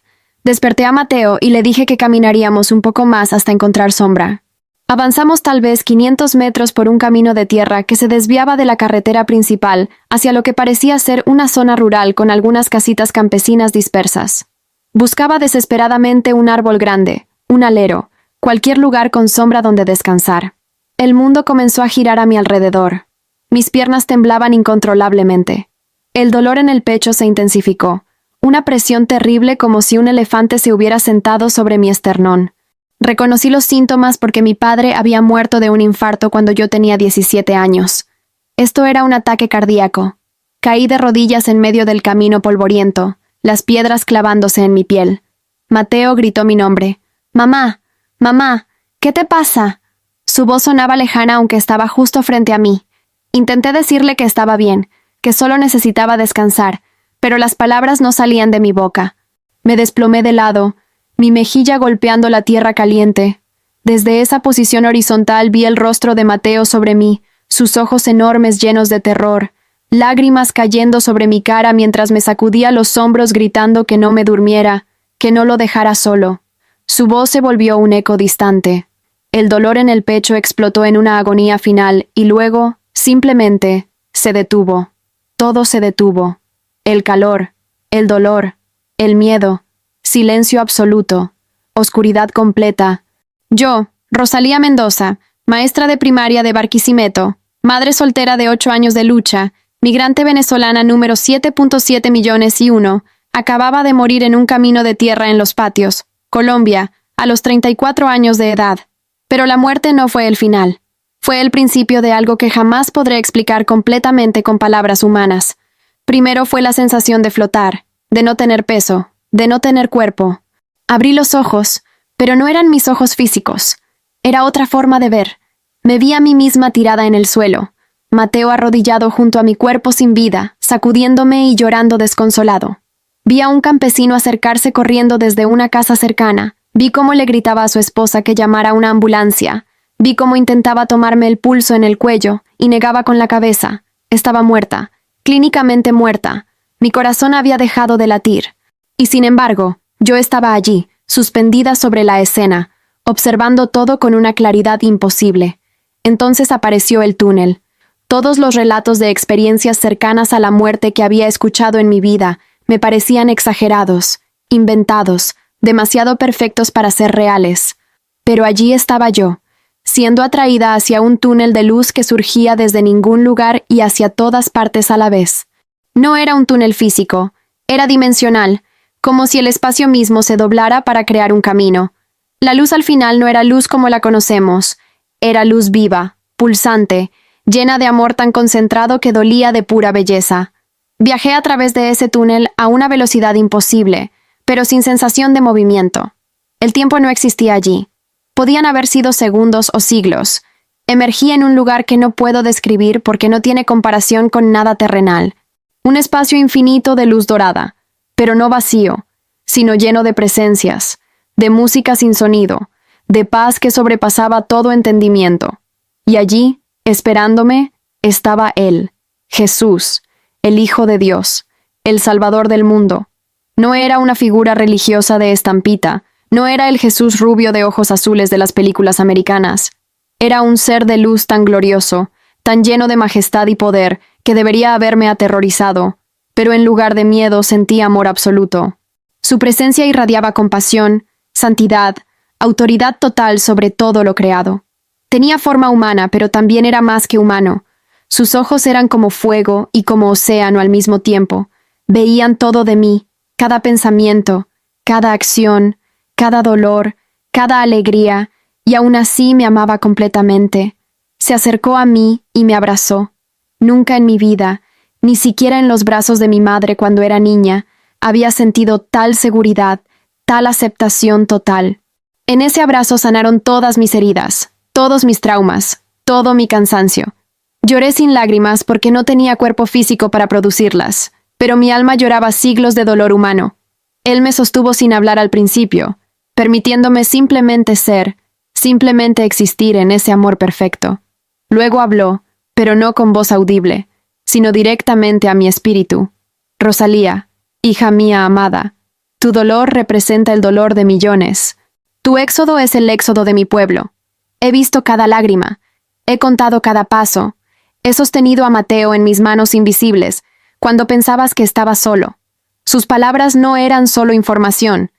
Desperté a Mateo y le dije que caminaríamos un poco más hasta encontrar sombra. Avanzamos tal vez 500 metros por un camino de tierra que se desviaba de la carretera principal hacia lo que parecía ser una zona rural con algunas casitas campesinas dispersas. Buscaba desesperadamente un árbol grande, un alero, cualquier lugar con sombra donde descansar. El mundo comenzó a girar a mi alrededor. Mis piernas temblaban incontrolablemente. El dolor en el pecho se intensificó. Una presión terrible como si un elefante se hubiera sentado sobre mi esternón. Reconocí los síntomas porque mi padre había muerto de un infarto cuando yo tenía 17 años. Esto era un ataque cardíaco. Caí de rodillas en medio del camino polvoriento, las piedras clavándose en mi piel. Mateo gritó mi nombre. «Mamá, mamá, ¿qué te pasa?» Su voz sonaba lejana aunque estaba justo frente a mí. Intenté decirle que estaba bien, que solo necesitaba descansar, pero las palabras no salían de mi boca. Me desplomé de lado, mi mejilla golpeando la tierra caliente. Desde esa posición horizontal vi el rostro de Mateo sobre mí, sus ojos enormes llenos de terror, lágrimas cayendo sobre mi cara mientras me sacudía los hombros gritando que no me durmiera, que no lo dejara solo. Su voz se volvió un eco distante. El dolor en el pecho explotó en una agonía final y luego, simplemente, se detuvo. Todo se detuvo. El calor, el dolor, el miedo, silencio absoluto, oscuridad completa. Yo, Rosalía Mendoza, maestra de primaria de Barquisimeto, madre soltera de 8 años de lucha, migrante venezolana número 7.7 millones y uno, acababa de morir en un camino de tierra en Los Patios, Colombia, a los 34 años de edad. Pero la muerte no fue el final. Fue el principio de algo que jamás podré explicar completamente con palabras humanas. Primero fue la sensación de flotar, de no tener peso, de no tener cuerpo. Abrí los ojos, pero no eran mis ojos físicos. Era otra forma de ver. Me vi a mí misma tirada en el suelo. Mateo arrodillado junto a mi cuerpo sin vida, sacudiéndome y llorando desconsolado. Vi a un campesino acercarse corriendo desde una casa cercana. Vi cómo le gritaba a su esposa que llamara a una ambulancia. Vi cómo intentaba tomarme el pulso en el cuello y negaba con la cabeza. Estaba muerta, clínicamente muerta. Mi corazón había dejado de latir. Y sin embargo, yo estaba allí, suspendida sobre la escena, observando todo con una claridad imposible. Entonces apareció el túnel. Todos los relatos de experiencias cercanas a la muerte que había escuchado en mi vida me parecían exagerados, inventados, demasiado perfectos para ser reales. Pero allí estaba yo, siendo atraída hacia un túnel de luz que surgía desde ningún lugar y hacia todas partes a la vez. No era un túnel físico, era dimensional, como si el espacio mismo se doblara para crear un camino. La luz al final no era luz como la conocemos, era luz viva, pulsante, llena de amor tan concentrado que dolía de pura belleza. Viajé a través de ese túnel a una velocidad imposible, pero sin sensación de movimiento. El tiempo no existía allí. Podían haber sido segundos o siglos. Emergí en un lugar que no puedo describir porque no tiene comparación con nada terrenal. Un espacio infinito de luz dorada, pero no vacío, sino lleno de presencias, de música sin sonido, de paz que sobrepasaba todo entendimiento. Y allí, esperándome, estaba Él, Jesús, el Hijo de Dios, el Salvador del mundo. No era una figura religiosa de estampita, no era el Jesús rubio de ojos azules de las películas americanas. Era un ser de luz tan glorioso, tan lleno de majestad y poder, que debería haberme aterrorizado, pero en lugar de miedo sentí amor absoluto. Su presencia irradiaba compasión, santidad, autoridad total sobre todo lo creado. Tenía forma humana, pero también era más que humano. Sus ojos eran como fuego y como océano al mismo tiempo. Veían todo de mí, cada pensamiento, cada acción, cada dolor, cada alegría, y aún así me amaba completamente. Se acercó a mí y me abrazó. Nunca en mi vida, ni siquiera en los brazos de mi madre cuando era niña, había sentido tal seguridad, tal aceptación total. En ese abrazo sanaron todas mis heridas, todos mis traumas, todo mi cansancio. Lloré sin lágrimas porque no tenía cuerpo físico para producirlas, pero mi alma lloraba siglos de dolor humano. Él me sostuvo sin hablar al principio, permitiéndome simplemente ser, simplemente existir en ese amor perfecto. Luego habló, pero no con voz audible, sino directamente a mi espíritu. Rosalía, hija mía amada, tu dolor representa el dolor de millones. Tu éxodo es el éxodo de mi pueblo. He visto cada lágrima, he contado cada paso, he sostenido a Mateo en mis manos invisibles, cuando pensabas que estaba solo. Sus palabras no eran solo información,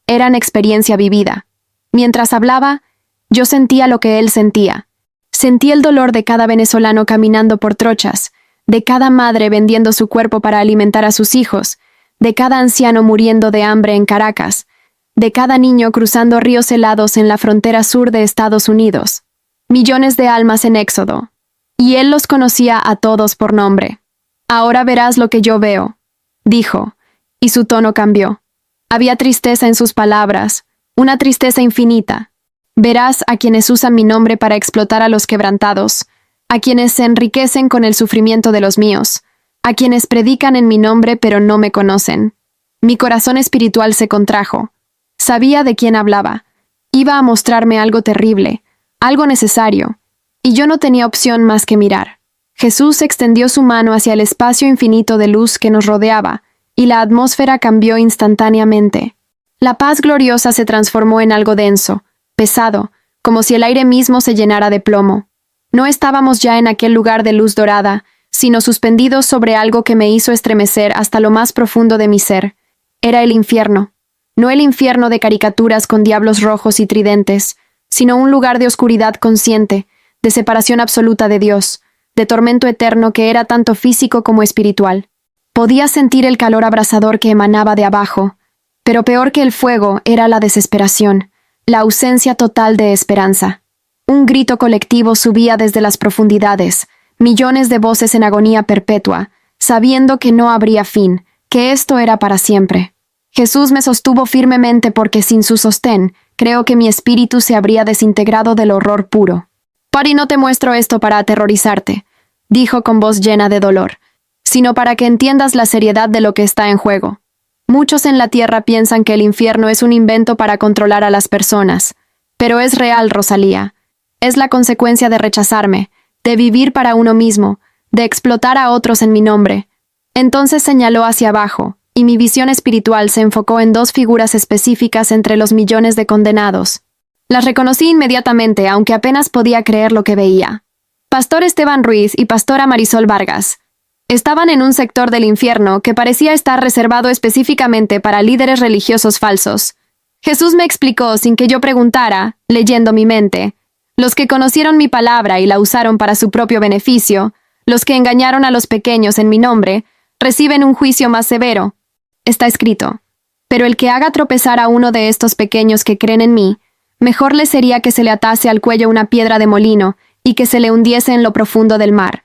eran experiencia vivida. Mientras hablaba, yo sentía lo que él sentía. Sentí el dolor de cada venezolano caminando por trochas, de cada madre vendiendo su cuerpo para alimentar a sus hijos, de cada anciano muriendo de hambre en Caracas, de cada niño cruzando ríos helados en la frontera sur de Estados Unidos. Millones de almas en éxodo. Y él los conocía a todos por nombre. «Ahora verás lo que yo veo», dijo, y su tono cambió. Había tristeza en sus palabras, una tristeza infinita. «Verás a quienes usan mi nombre para explotar a los quebrantados, a quienes se enriquecen con el sufrimiento de los míos, a quienes predican en mi nombre pero no me conocen». Mi corazón espiritual se contrajo. Sabía de quién hablaba. Iba a mostrarme algo terrible, algo necesario, y yo no tenía opción más que mirar. Jesús extendió su mano hacia el espacio infinito de luz que nos rodeaba, y la atmósfera cambió instantáneamente. La paz gloriosa se transformó en algo denso, pesado, como si el aire mismo se llenara de plomo. No estábamos ya en aquel lugar de luz dorada, sino suspendidos sobre algo que me hizo estremecer hasta lo más profundo de mi ser. Era el infierno. No el infierno de caricaturas con diablos rojos y tridentes, sino un lugar de oscuridad consciente, de separación absoluta de Dios, de tormento eterno que era tanto físico como espiritual. Podía sentir el calor abrasador que emanaba de abajo, pero peor que el fuego era la desesperación, la ausencia total de esperanza. Un grito colectivo subía desde las profundidades, millones de voces en agonía perpetua, sabiendo que no habría fin, que esto era para siempre. Jesús me sostuvo firmemente porque sin su sostén, creo que mi espíritu se habría desintegrado del horror puro. «Pari, no te muestro esto para aterrorizarte», dijo con voz llena de dolor, «sino para que entiendas la seriedad de lo que está en juego. Muchos en la tierra piensan que el infierno es un invento para controlar a las personas, pero es real, Rosalía. Es la consecuencia de rechazarme, de vivir para uno mismo, de explotar a otros en mi nombre». Entonces señaló hacia abajo, y mi visión espiritual se enfocó en dos figuras específicas entre los millones de condenados. Las reconocí inmediatamente, aunque apenas podía creer lo que veía. Pastor Esteban Ruiz y Pastora Marisol Vargas. Estaban en un sector del infierno que parecía estar reservado específicamente para líderes religiosos falsos. Jesús me explicó sin que yo preguntara, leyendo mi mente. Los que conocieron mi palabra y la usaron para su propio beneficio, los que engañaron a los pequeños en mi nombre, reciben un juicio más severo. Está escrito: «Pero el que haga tropezar a uno de estos pequeños que creen en mí, mejor le sería que se le atase al cuello una piedra de molino y que se le hundiese en lo profundo del mar».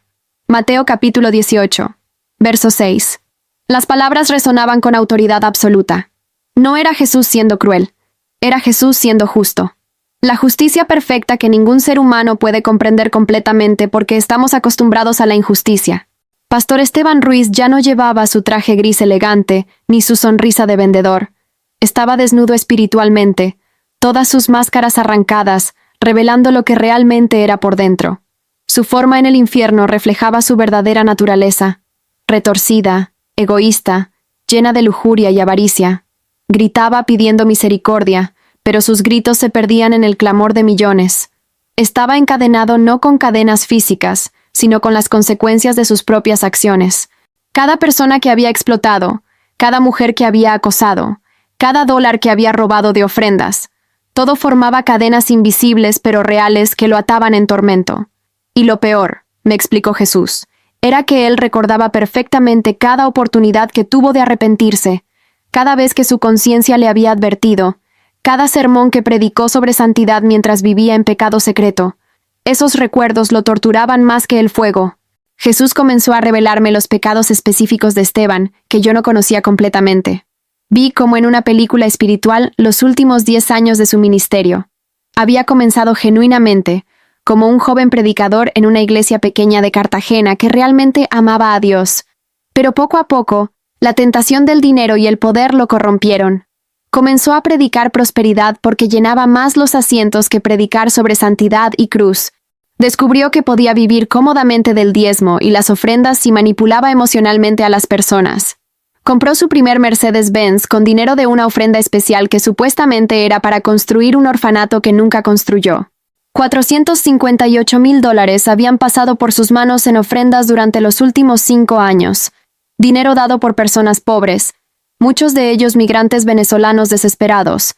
Mateo capítulo 18, verso 6. Las palabras resonaban con autoridad absoluta. No era Jesús siendo cruel, era Jesús siendo justo. La justicia perfecta que ningún ser humano puede comprender completamente porque estamos acostumbrados a la injusticia. Pastor Esteban Ruiz ya no llevaba su traje gris elegante, ni su sonrisa de vendedor. Estaba desnudo espiritualmente, todas sus máscaras arrancadas, revelando lo que realmente era por dentro. Su forma en el infierno reflejaba su verdadera naturaleza, retorcida, egoísta, llena de lujuria y avaricia. Gritaba pidiendo misericordia, pero sus gritos se perdían en el clamor de millones. Estaba encadenado no con cadenas físicas, sino con las consecuencias de sus propias acciones. Cada persona que había explotado, cada mujer que había acosado, cada dólar que había robado de ofrendas, todo formaba cadenas invisibles pero reales que lo ataban en tormento. Y lo peor, me explicó Jesús, era que él recordaba perfectamente cada oportunidad que tuvo de arrepentirse, cada vez que su conciencia le había advertido, cada sermón que predicó sobre santidad mientras vivía en pecado secreto. Esos recuerdos lo torturaban más que el fuego. Jesús comenzó a revelarme los pecados específicos de Esteban, que yo no conocía completamente. Vi como en una película espiritual los últimos 10 años de su ministerio. Había comenzado genuinamente, como un joven predicador en una iglesia pequeña de Cartagena que realmente amaba a Dios. Pero poco a poco, la tentación del dinero y el poder lo corrompieron. Comenzó a predicar prosperidad porque llenaba más los asientos que predicar sobre santidad y cruz. Descubrió que podía vivir cómodamente del diezmo y las ofrendas si manipulaba emocionalmente a las personas. Compró su primer Mercedes-Benz con dinero de una ofrenda especial que supuestamente era para construir un orfanato que nunca construyó. $458,000 habían pasado por sus manos en ofrendas durante los últimos 5 años. Dinero dado por personas pobres, muchos de ellos migrantes venezolanos desesperados,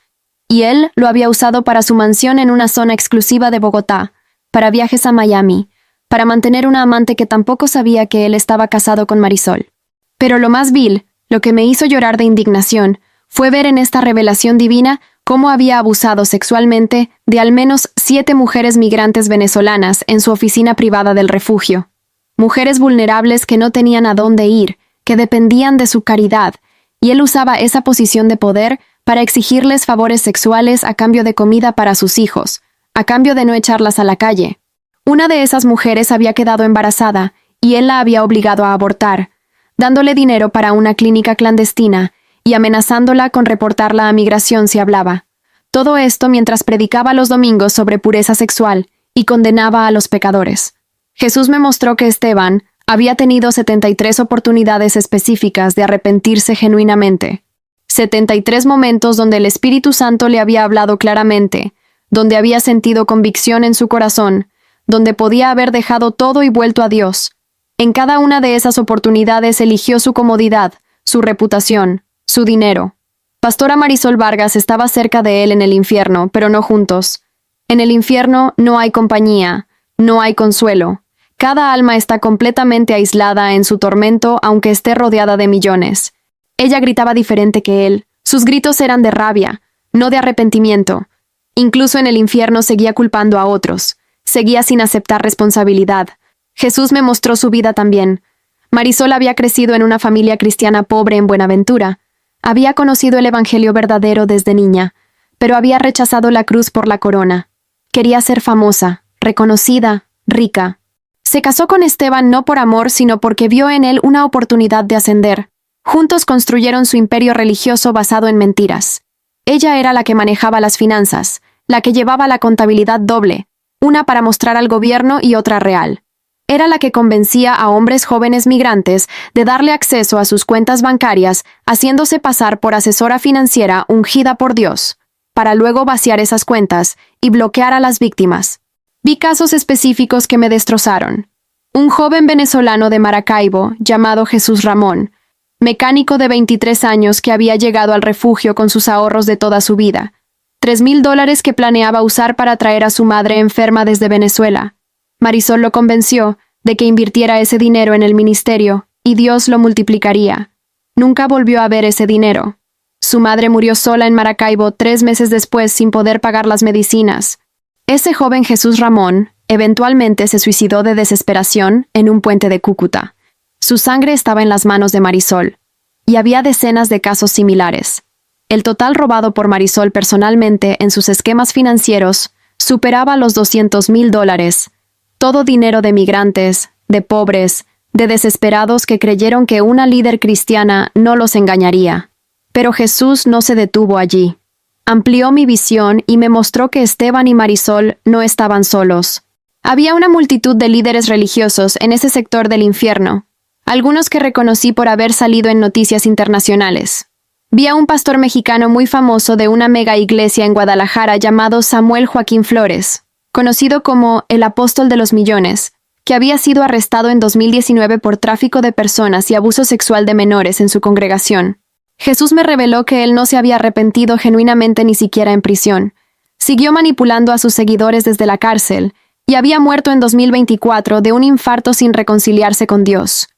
y él lo había usado para su mansión en una zona exclusiva de Bogotá, para viajes a Miami, para mantener una amante que tampoco sabía que él estaba casado con Marisol. Pero lo más vil, lo que me hizo llorar de indignación, fue ver en esta revelación divina cómo había abusado sexualmente de al menos 7 mujeres migrantes venezolanas en su oficina privada del refugio. Mujeres vulnerables que no tenían a dónde ir, que dependían de su caridad, y él usaba esa posición de poder para exigirles favores sexuales a cambio de comida para sus hijos, a cambio de no echarlas a la calle. Una de esas mujeres había quedado embarazada, y él la había obligado a abortar, dándole dinero para una clínica clandestina y amenazándola con reportarla a migración si hablaba. Todo esto mientras predicaba los domingos sobre pureza sexual y condenaba a los pecadores. Jesús me mostró que Esteban había tenido 73 oportunidades específicas de arrepentirse genuinamente. 73 momentos donde el Espíritu Santo le había hablado claramente, donde había sentido convicción en su corazón, donde podía haber dejado todo y vuelto a Dios. En cada una de esas oportunidades eligió su comodidad, su reputación, su dinero. Pastora Marisol Vargas estaba cerca de él en el infierno, pero no juntos. En el infierno no hay compañía, no hay consuelo. Cada alma está completamente aislada en su tormento, aunque esté rodeada de millones. Ella gritaba diferente que él. Sus gritos eran de rabia, no de arrepentimiento. Incluso en el infierno seguía culpando a otros. Seguía sin aceptar responsabilidad. Jesús me mostró su vida también. Marisol había crecido en una familia cristiana pobre en Buenaventura. Había conocido el evangelio verdadero desde niña, pero había rechazado la cruz por la corona. Quería ser famosa, reconocida, rica. Se casó con Esteban no por amor, sino porque vio en él una oportunidad de ascender. Juntos construyeron su imperio religioso basado en mentiras. Ella era la que manejaba las finanzas, la que llevaba la contabilidad doble, una para mostrar al gobierno y otra real. Era la que convencía a hombres jóvenes migrantes de darle acceso a sus cuentas bancarias, haciéndose pasar por asesora financiera ungida por Dios, para luego vaciar esas cuentas y bloquear a las víctimas. Vi casos específicos que me destrozaron. Un joven venezolano de Maracaibo, llamado Jesús Ramón, mecánico de 23 años que había llegado al refugio con sus ahorros de toda su vida, $3,000 que planeaba usar para traer a su madre enferma desde Venezuela. Marisol lo convenció de que invirtiera ese dinero en el ministerio, y Dios lo multiplicaría. Nunca volvió a ver ese dinero. Su madre murió sola en Maracaibo 3 meses después sin poder pagar las medicinas. Ese joven Jesús Ramón eventualmente se suicidó de desesperación en un puente de Cúcuta. Su sangre estaba en las manos de Marisol, y había decenas de casos similares. El total robado por Marisol personalmente en sus esquemas financieros superaba los $200,000. Todo dinero de migrantes, de pobres, de desesperados que creyeron que una líder cristiana no los engañaría. Pero Jesús no se detuvo allí. Amplió mi visión y me mostró que Esteban y Marisol no estaban solos. Había una multitud de líderes religiosos en ese sector del infierno, algunos que reconocí por haber salido en noticias internacionales. Vi a un pastor mexicano muy famoso de una mega iglesia en Guadalajara llamado Samuel Joaquín Flores, conocido como el Apóstol de los Millones, que había sido arrestado en 2019 por tráfico de personas y abuso sexual de menores en su congregación. Jesús me reveló que él no se había arrepentido genuinamente ni siquiera en prisión. Siguió manipulando a sus seguidores desde la cárcel y había muerto en 2024 de un infarto sin reconciliarse con Dios.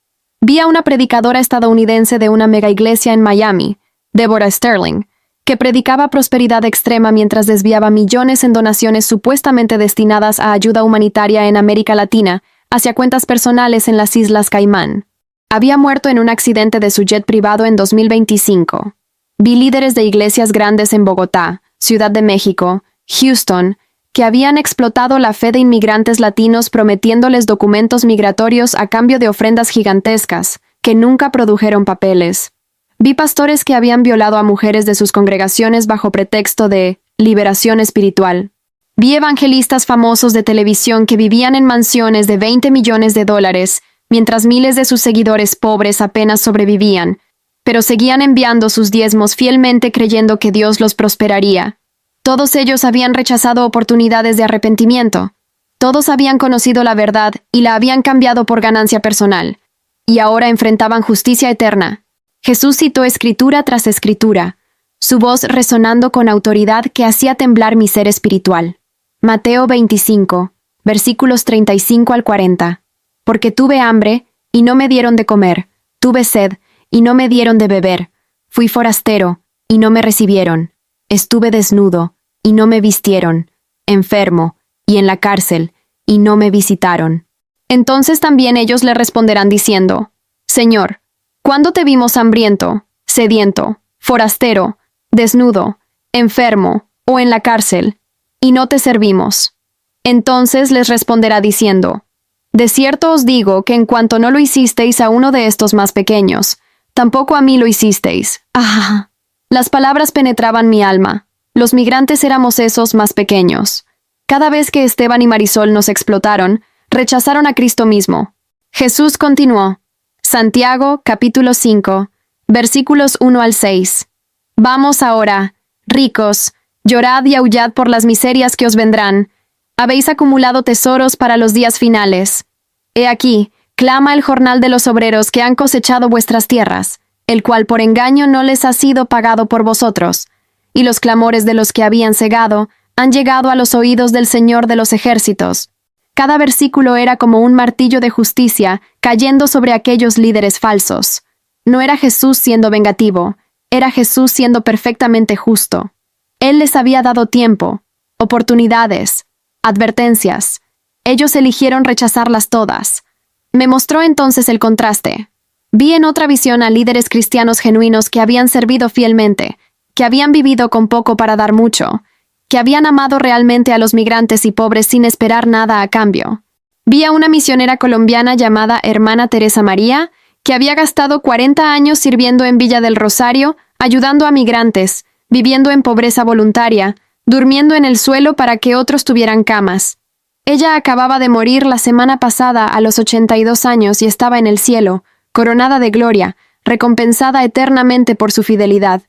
Vi a una predicadora estadounidense de una mega iglesia en Miami, Deborah Sterling, que predicaba prosperidad extrema mientras desviaba millones en donaciones supuestamente destinadas a ayuda humanitaria en América Latina hacia cuentas personales en las Islas Caimán. Había muerto en un accidente de su jet privado en 2025. Vi líderes de iglesias grandes en Bogotá, Ciudad de México, Houston, que habían explotado la fe de inmigrantes latinos prometiéndoles documentos migratorios a cambio de ofrendas gigantescas, que nunca produjeron papeles. Vi pastores que habían violado a mujeres de sus congregaciones bajo pretexto de liberación espiritual. Vi evangelistas famosos de televisión que vivían en mansiones de $20 millones, mientras miles de sus seguidores pobres apenas sobrevivían, pero seguían enviando sus diezmos fielmente creyendo que Dios los prosperaría. Todos ellos habían rechazado oportunidades de arrepentimiento. Todos habían conocido la verdad y la habían cambiado por ganancia personal, y ahora enfrentaban justicia eterna. Jesús citó escritura tras escritura, su voz resonando con autoridad que hacía temblar mi ser espiritual. Mateo 25, versículos 35 al 40. Porque tuve hambre, y no me dieron de comer, tuve sed, y no me dieron de beber, fui forastero, y no me recibieron, estuve desnudo, y no me vistieron, enfermo, y en la cárcel, y no me visitaron. Entonces también ellos le responderán diciendo, Señor, ¿cuándo te vimos hambriento, sediento, forastero, desnudo, enfermo, o en la cárcel, y no te servimos? Entonces les responderá diciendo, de cierto os digo que en cuanto no lo hicisteis a uno de estos más pequeños, tampoco a mí lo hicisteis. ¡Ah! Las palabras penetraban mi alma. Los migrantes éramos esos más pequeños. Cada vez que Esteban y Marisol nos explotaron, rechazaron a Cristo mismo. Jesús continuó. Santiago, capítulo 5, versículos 1 al 6. Vamos ahora, ricos, llorad y aullad por las miserias que os vendrán. Habéis acumulado tesoros para los días finales. He aquí, clama el jornal de los obreros que han cosechado vuestras tierras, el cual por engaño no les ha sido pagado por vosotros, y los clamores de los que habían cegado han llegado a los oídos del Señor de los ejércitos. Cada versículo era como un martillo de justicia cayendo sobre aquellos líderes falsos. No era Jesús siendo vengativo, era Jesús siendo perfectamente justo. Él les había dado tiempo, oportunidades, advertencias. Ellos eligieron rechazarlas todas. Me mostró entonces el contraste. Vi en otra visión a líderes cristianos genuinos que habían servido fielmente, que habían vivido con poco para dar mucho, que habían amado realmente a los migrantes y pobres sin esperar nada a cambio. Vi a una misionera colombiana llamada Hermana Teresa María, que había gastado 40 años sirviendo en Villa del Rosario, ayudando a migrantes, viviendo en pobreza voluntaria, durmiendo en el suelo para que otros tuvieran camas. Ella acababa de morir la semana pasada a los 82 años y estaba en el cielo, coronada de gloria, recompensada eternamente por su fidelidad.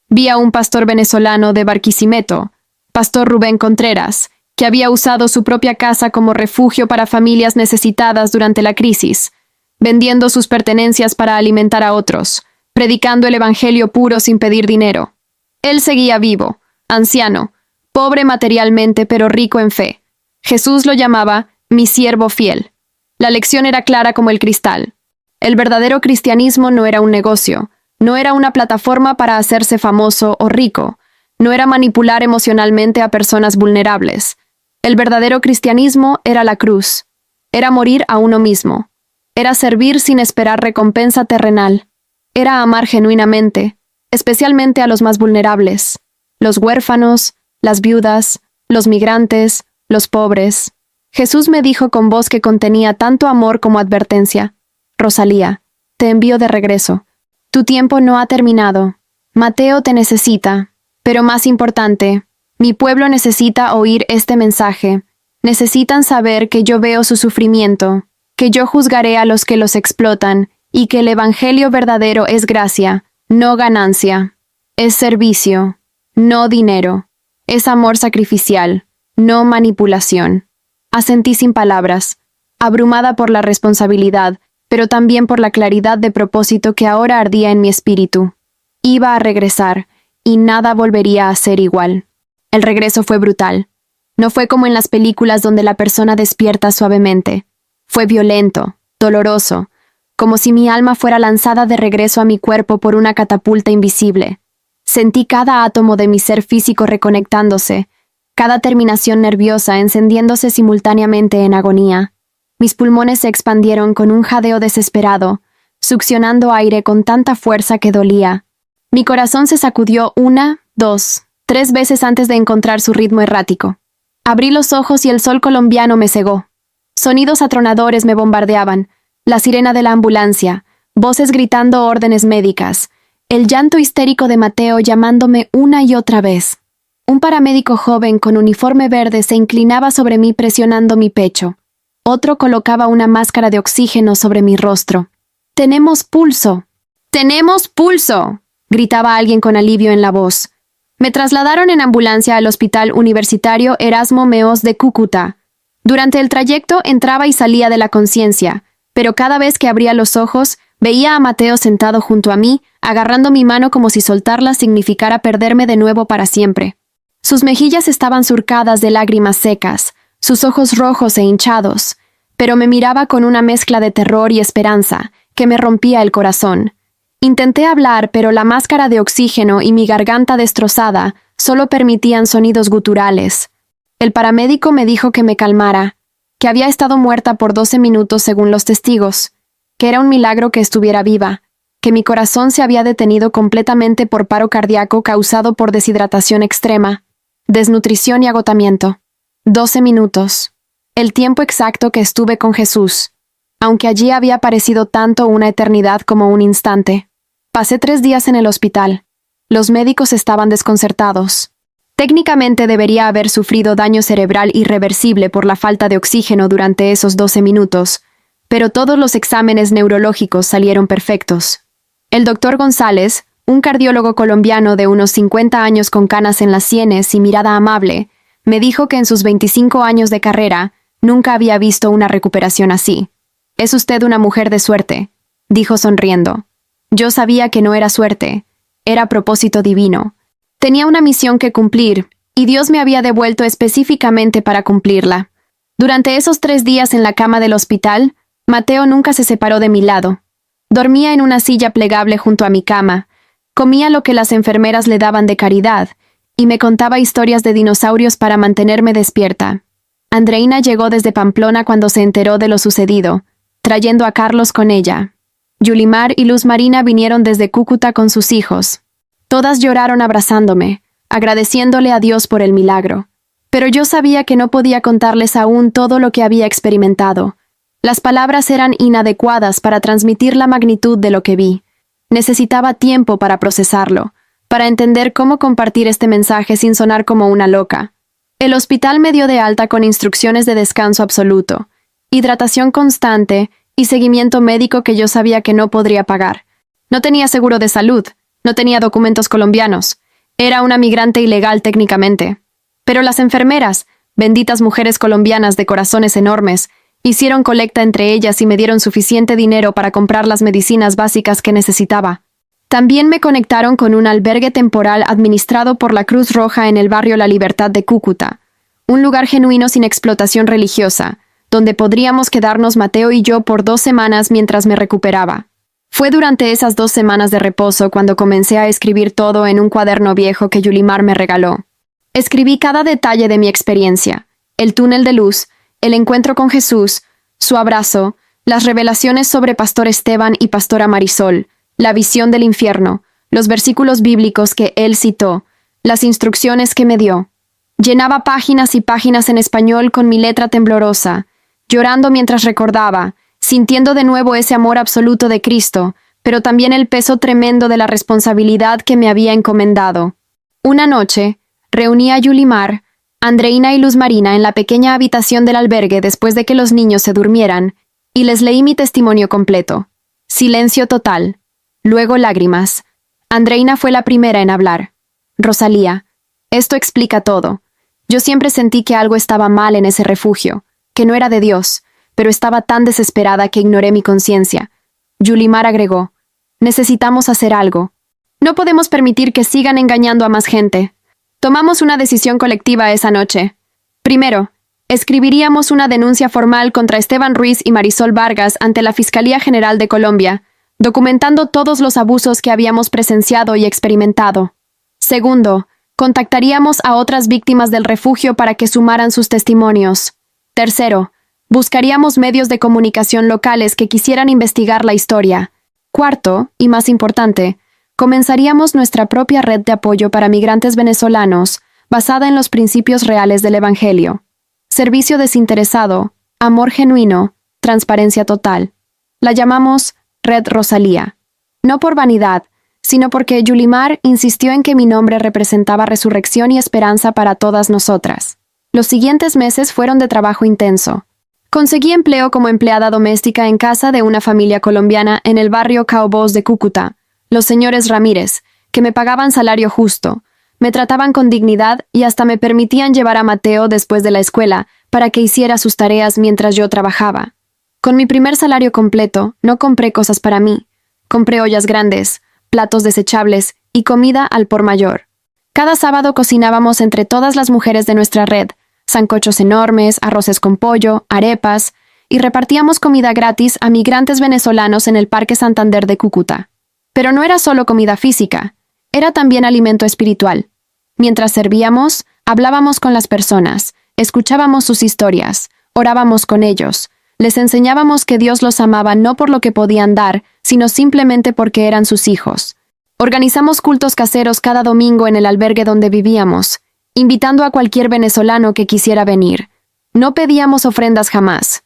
Vi a un pastor venezolano de Barquisimeto, Pastor Rubén Contreras, que había usado su propia casa como refugio para familias necesitadas durante la crisis, vendiendo sus pertenencias para alimentar a otros, predicando el evangelio puro sin pedir dinero. Él seguía vivo, anciano, pobre materialmente pero rico en fe. Jesús lo llamaba mi siervo fiel. La lección era clara como el cristal. El verdadero cristianismo no era un negocio, no era una plataforma para hacerse famoso o rico, no era manipular emocionalmente a personas vulnerables. El verdadero cristianismo era la cruz, era morir a uno mismo, era servir sin esperar recompensa terrenal, era amar genuinamente, especialmente a los más vulnerables, los huérfanos, las viudas, los migrantes, los pobres. Jesús me dijo con voz que contenía tanto amor como advertencia, Rosalía, te envío de regreso. Tu tiempo no ha terminado. Mateo te necesita. Pero más importante, mi pueblo necesita oír este mensaje. Necesitan saber que yo veo su sufrimiento, que yo juzgaré a los que los explotan y que el evangelio verdadero es gracia, no ganancia. Es servicio, no dinero. Es amor sacrificial, no manipulación. Asentí sin palabras, abrumada por la responsabilidad, pero también por la claridad de propósito que ahora ardía en mi espíritu. Iba a regresar, y nada volvería a ser igual. El regreso fue brutal. No fue como en las películas donde la persona despierta suavemente. Fue violento, doloroso, como si mi alma fuera lanzada de regreso a mi cuerpo por una catapulta invisible. Sentí cada átomo de mi ser físico reconectándose, cada terminación nerviosa encendiéndose simultáneamente en agonía. Mis pulmones se expandieron con un jadeo desesperado, succionando aire con tanta fuerza que dolía. Mi corazón se sacudió 1, 2, 3 veces antes de encontrar su ritmo errático. Abrí los ojos y el sol colombiano me cegó. Sonidos atronadores me bombardeaban, la sirena de la ambulancia, voces gritando órdenes médicas, el llanto histérico de Mateo llamándome una y otra vez. Un paramédico joven con uniforme verde se inclinaba sobre mí presionando mi pecho. Otro colocaba una máscara de oxígeno sobre mi rostro. ¡Tenemos pulso! ¡Tenemos pulso!, gritaba alguien con alivio en la voz. Me trasladaron en ambulancia al Hospital Universitario Erasmo Meos de Cúcuta. Durante el trayecto entraba y salía de la conciencia, pero cada vez que abría los ojos, veía a Mateo sentado junto a mí, agarrando mi mano como si soltarla significara perderme de nuevo para siempre. Sus mejillas estaban surcadas de lágrimas secas, sus ojos rojos e hinchados, pero me miraba con una mezcla de terror y esperanza que me rompía el corazón. Intenté hablar, pero la máscara de oxígeno y mi garganta destrozada solo permitían sonidos guturales. El paramédico me dijo que me calmara, que había estado muerta por 12 minutos según los testigos, que era un milagro que estuviera viva, que mi corazón se había detenido completamente por paro cardíaco causado por deshidratación extrema, desnutrición y agotamiento. 12 minutos. El tiempo exacto que estuve con Jesús, aunque allí había parecido tanto una eternidad como un instante. Pasé 3 días en el hospital. Los médicos estaban desconcertados. Técnicamente debería haber sufrido daño cerebral irreversible por la falta de oxígeno durante esos 12 minutos, pero todos los exámenes neurológicos salieron perfectos. El doctor González, un cardiólogo colombiano de unos 50 años con canas en las sienes y mirada amable, me dijo que en sus 25 años de carrera nunca había visto una recuperación así. «Es usted una mujer de suerte», dijo sonriendo. Yo sabía que no era suerte, era propósito divino. Tenía una misión que cumplir, y Dios me había devuelto específicamente para cumplirla. Durante esos 3 días en la cama del hospital, Mateo nunca se separó de mi lado. Dormía en una silla plegable junto a mi cama, comía lo que las enfermeras le daban de caridad, y me contaba historias de dinosaurios para mantenerme despierta. Andreina llegó desde Pamplona cuando se enteró de lo sucedido, trayendo a Carlos con ella. Yulimar y Luz Marina vinieron desde Cúcuta con sus hijos. Todas lloraron abrazándome, agradeciéndole a Dios por el milagro. Pero yo sabía que no podía contarles aún todo lo que había experimentado. Las palabras eran inadecuadas para transmitir la magnitud de lo que vi. Necesitaba tiempo para procesarlo, para entender cómo compartir este mensaje sin sonar como una loca. El hospital me dio de alta con instrucciones de descanso absoluto, hidratación constante y seguimiento médico que yo sabía que no podría pagar. No tenía seguro de salud, no tenía documentos colombianos. Era una migrante ilegal técnicamente. Pero las enfermeras, benditas mujeres colombianas de corazones enormes, hicieron colecta entre ellas y me dieron suficiente dinero para comprar las medicinas básicas que necesitaba. También me conectaron con un albergue temporal administrado por la Cruz Roja en el barrio La Libertad de Cúcuta, un lugar genuino sin explotación religiosa, donde podríamos quedarnos Mateo y yo por 2 semanas mientras me recuperaba. Fue durante esas 2 semanas de reposo cuando comencé a escribir todo en un cuaderno viejo que Yulimar me regaló. Escribí cada detalle de mi experiencia, el túnel de luz, el encuentro con Jesús, su abrazo, las revelaciones sobre Pastor Esteban y Pastora Marisol, la visión del infierno, los versículos bíblicos que él citó, las instrucciones que me dio. Llenaba páginas y páginas en español con mi letra temblorosa, llorando mientras recordaba, sintiendo de nuevo ese amor absoluto de Cristo, pero también el peso tremendo de la responsabilidad que me había encomendado. Una noche, reuní a Yulimar, Andreina y Luz Marina en la pequeña habitación del albergue después de que los niños se durmieran, y les leí mi testimonio completo. Silencio total. Luego lágrimas. Andreina fue la primera en hablar. Rosalía, esto explica todo. Yo siempre sentí que algo estaba mal en ese refugio, que no era de Dios, pero estaba tan desesperada que ignoré mi conciencia. Yulimar agregó, necesitamos hacer algo. No podemos permitir que sigan engañando a más gente. Tomamos una decisión colectiva esa noche. Primero, escribiríamos una denuncia formal contra Esteban Ruiz y Marisol Vargas ante la Fiscalía General de Colombia, documentando todos los abusos que habíamos presenciado y experimentado. Segundo, contactaríamos a otras víctimas del refugio para que sumaran sus testimonios. Tercero, buscaríamos medios de comunicación locales que quisieran investigar la historia. Cuarto, y más importante, comenzaríamos nuestra propia red de apoyo para migrantes venezolanos, basada en los principios reales del Evangelio. Servicio desinteresado, amor genuino, transparencia total. La llamamos Red Rosalía. No por vanidad, sino porque Yulimar insistió en que mi nombre representaba resurrección y esperanza para todas nosotras. Los siguientes meses fueron de trabajo intenso. Conseguí empleo como empleada doméstica en casa de una familia colombiana en el barrio Caobos de Cúcuta, los señores Ramírez, que me pagaban salario justo, me trataban con dignidad y hasta me permitían llevar a Mateo después de la escuela para que hiciera sus tareas mientras yo trabajaba. Con mi primer salario completo, no compré cosas para mí. Compré ollas grandes, platos desechables y comida al por mayor. Cada sábado cocinábamos entre todas las mujeres de nuestra red, sancochos enormes, arroces con pollo, arepas, y repartíamos comida gratis a migrantes venezolanos en el Parque Santander de Cúcuta. Pero no era solo comida física, era también alimento espiritual. Mientras servíamos, hablábamos con las personas, escuchábamos sus historias, orábamos con ellos, les enseñábamos que Dios los amaba no por lo que podían dar, sino simplemente porque eran sus hijos. Organizamos cultos caseros cada domingo en el albergue donde vivíamos, invitando a cualquier venezolano que quisiera venir. No pedíamos ofrendas jamás.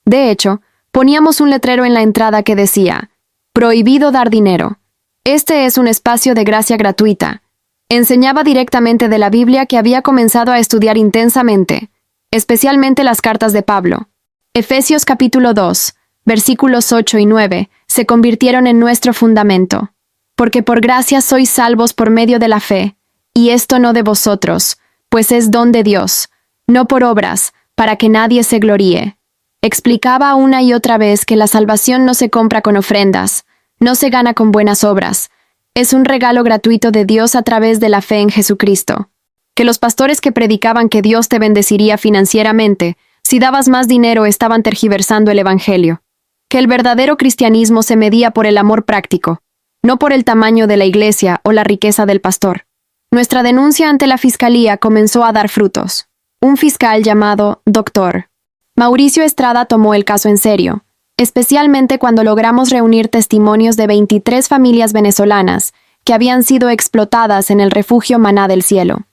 De hecho, poníamos un letrero en la entrada que decía, «Prohibido dar dinero. Este es un espacio de gracia gratuita». Enseñaba directamente de la Biblia que había comenzado a estudiar intensamente, especialmente las cartas de Pablo. Efesios capítulo 2, versículos 8 y 9, se convirtieron en nuestro fundamento. Porque por gracia sois salvos por medio de la fe, y esto no de vosotros, pues es don de Dios, no por obras, para que nadie se gloríe. Explicaba una y otra vez que la salvación no se compra con ofrendas, no se gana con buenas obras, es un regalo gratuito de Dios a través de la fe en Jesucristo. Que los pastores que predicaban que Dios te bendeciría financieramente, si dabas más dinero estaban tergiversando el Evangelio. Que el verdadero cristianismo se medía por el amor práctico, no por el tamaño de la iglesia o la riqueza del pastor. Nuestra denuncia ante la fiscalía comenzó a dar frutos. Un fiscal llamado Dr. Mauricio Estrada tomó el caso en serio, especialmente cuando logramos reunir testimonios de 23 familias venezolanas que habían sido explotadas en el refugio Maná del Cielo.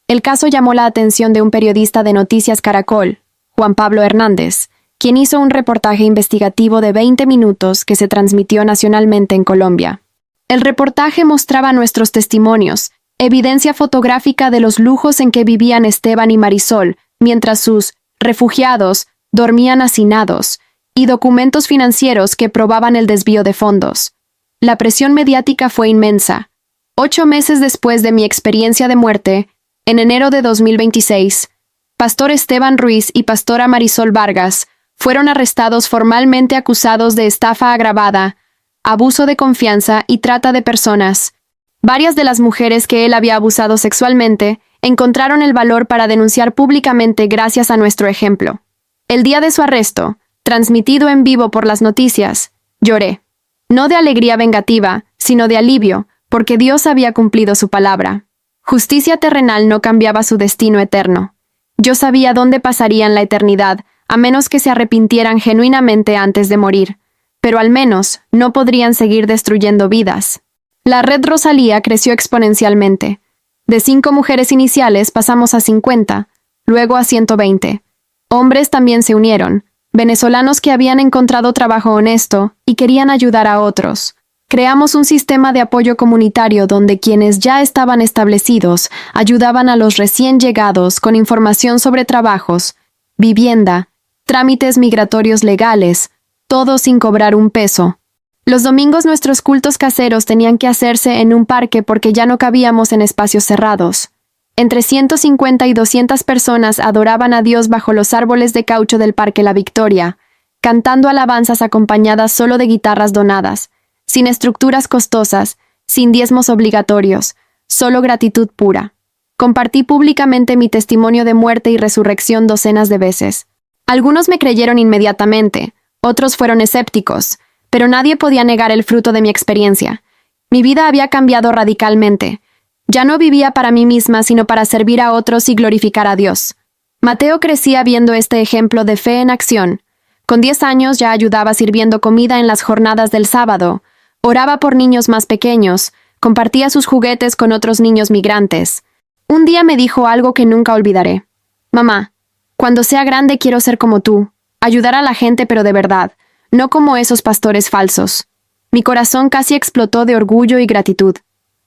El caso llamó la atención de un periodista de Noticias Caracol, Juan Pablo Hernández, quien hizo un reportaje investigativo de 20 minutos que se transmitió nacionalmente en Colombia. El reportaje mostraba nuestros testimonios, evidencia fotográfica de los lujos en que vivían Esteban y Marisol, mientras sus refugiados dormían hacinados, y documentos financieros que probaban el desvío de fondos. La presión mediática fue inmensa. 8 meses después de mi experiencia de muerte, en enero de 2026, Pastor Esteban Ruiz y Pastora Marisol Vargas fueron arrestados formalmente acusados de estafa agravada, abuso de confianza y trata de personas. Varias de las mujeres que él había abusado sexualmente encontraron el valor para denunciar públicamente gracias a nuestro ejemplo. El día de su arresto, transmitido en vivo por las noticias, lloré. No de alegría vengativa, sino de alivio, porque Dios había cumplido su palabra. Justicia terrenal no cambiaba su destino eterno. Yo sabía dónde pasarían la eternidad, a menos que se arrepintieran genuinamente antes de morir. Pero al menos no podrían seguir destruyendo vidas. La red Rosalía creció exponencialmente. De 5 mujeres iniciales pasamos a 50, luego a 120. Hombres también se unieron, venezolanos que habían encontrado trabajo honesto y querían ayudar a otros. Creamos un sistema de apoyo comunitario donde quienes ya estaban establecidos ayudaban a los recién llegados con información sobre trabajos, vivienda, trámites migratorios legales, todo sin cobrar un peso. Los domingos nuestros cultos caseros tenían que hacerse en un parque porque ya no cabíamos en espacios cerrados. Entre 150 y 200 personas adoraban a Dios bajo los árboles de caucho del Parque La Victoria, cantando alabanzas acompañadas solo de guitarras donadas, sin estructuras costosas, sin diezmos obligatorios, solo gratitud pura. Compartí públicamente mi testimonio de muerte y resurrección docenas de veces. Algunos me creyeron inmediatamente, otros fueron escépticos, pero nadie podía negar el fruto de mi experiencia. Mi vida había cambiado radicalmente. Ya no vivía para mí misma, sino para servir a otros y glorificar a Dios. Mateo crecía viendo este ejemplo de fe en acción. Con 10 años ya ayudaba sirviendo comida en las jornadas del sábado, oraba por niños más pequeños, compartía sus juguetes con otros niños migrantes. Un día me dijo algo que nunca olvidaré. Mamá, cuando sea grande quiero ser como tú, ayudar a la gente pero de verdad, no como esos pastores falsos. Mi corazón casi explotó de orgullo y gratitud.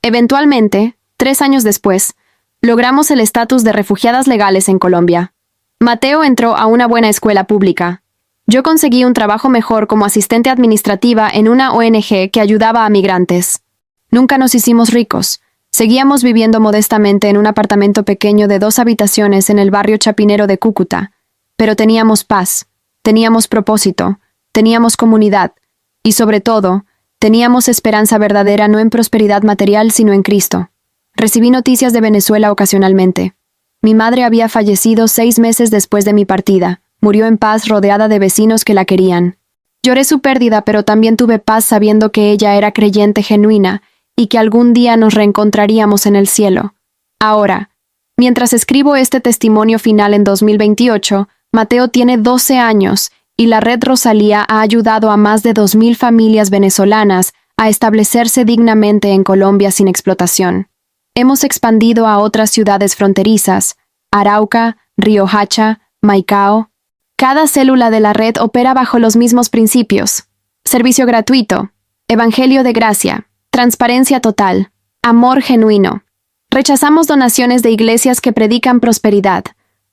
Eventualmente, 3 años después, logramos el estatus de refugiadas legales en Colombia. Mateo entró a una buena escuela pública. Yo conseguí un trabajo mejor como asistente administrativa en una ONG que ayudaba a migrantes. Nunca nos hicimos ricos. Seguíamos viviendo modestamente en un apartamento pequeño de 2 habitaciones en el barrio chapinero de Cúcuta. Pero teníamos paz, teníamos propósito, teníamos comunidad, y sobre todo, teníamos esperanza verdadera no en prosperidad material sino en Cristo. Recibí noticias de Venezuela ocasionalmente. Mi madre había fallecido 6 meses después de mi partida. Murió en paz rodeada de vecinos que la querían. Lloré su pérdida, pero también tuve paz sabiendo que ella era creyente genuina y que algún día nos reencontraríamos en el cielo. Ahora, mientras escribo este testimonio final en 2028, Mateo tiene 12 años y la Red Rosalía ha ayudado a más de 2,000 familias venezolanas a establecerse dignamente en Colombia sin explotación. Hemos expandido a otras ciudades fronterizas, Arauca, Riohacha, Maicao. Cada célula de la red opera bajo los mismos principios: servicio gratuito, evangelio de gracia, transparencia total, amor genuino. Rechazamos donaciones de iglesias que predican prosperidad.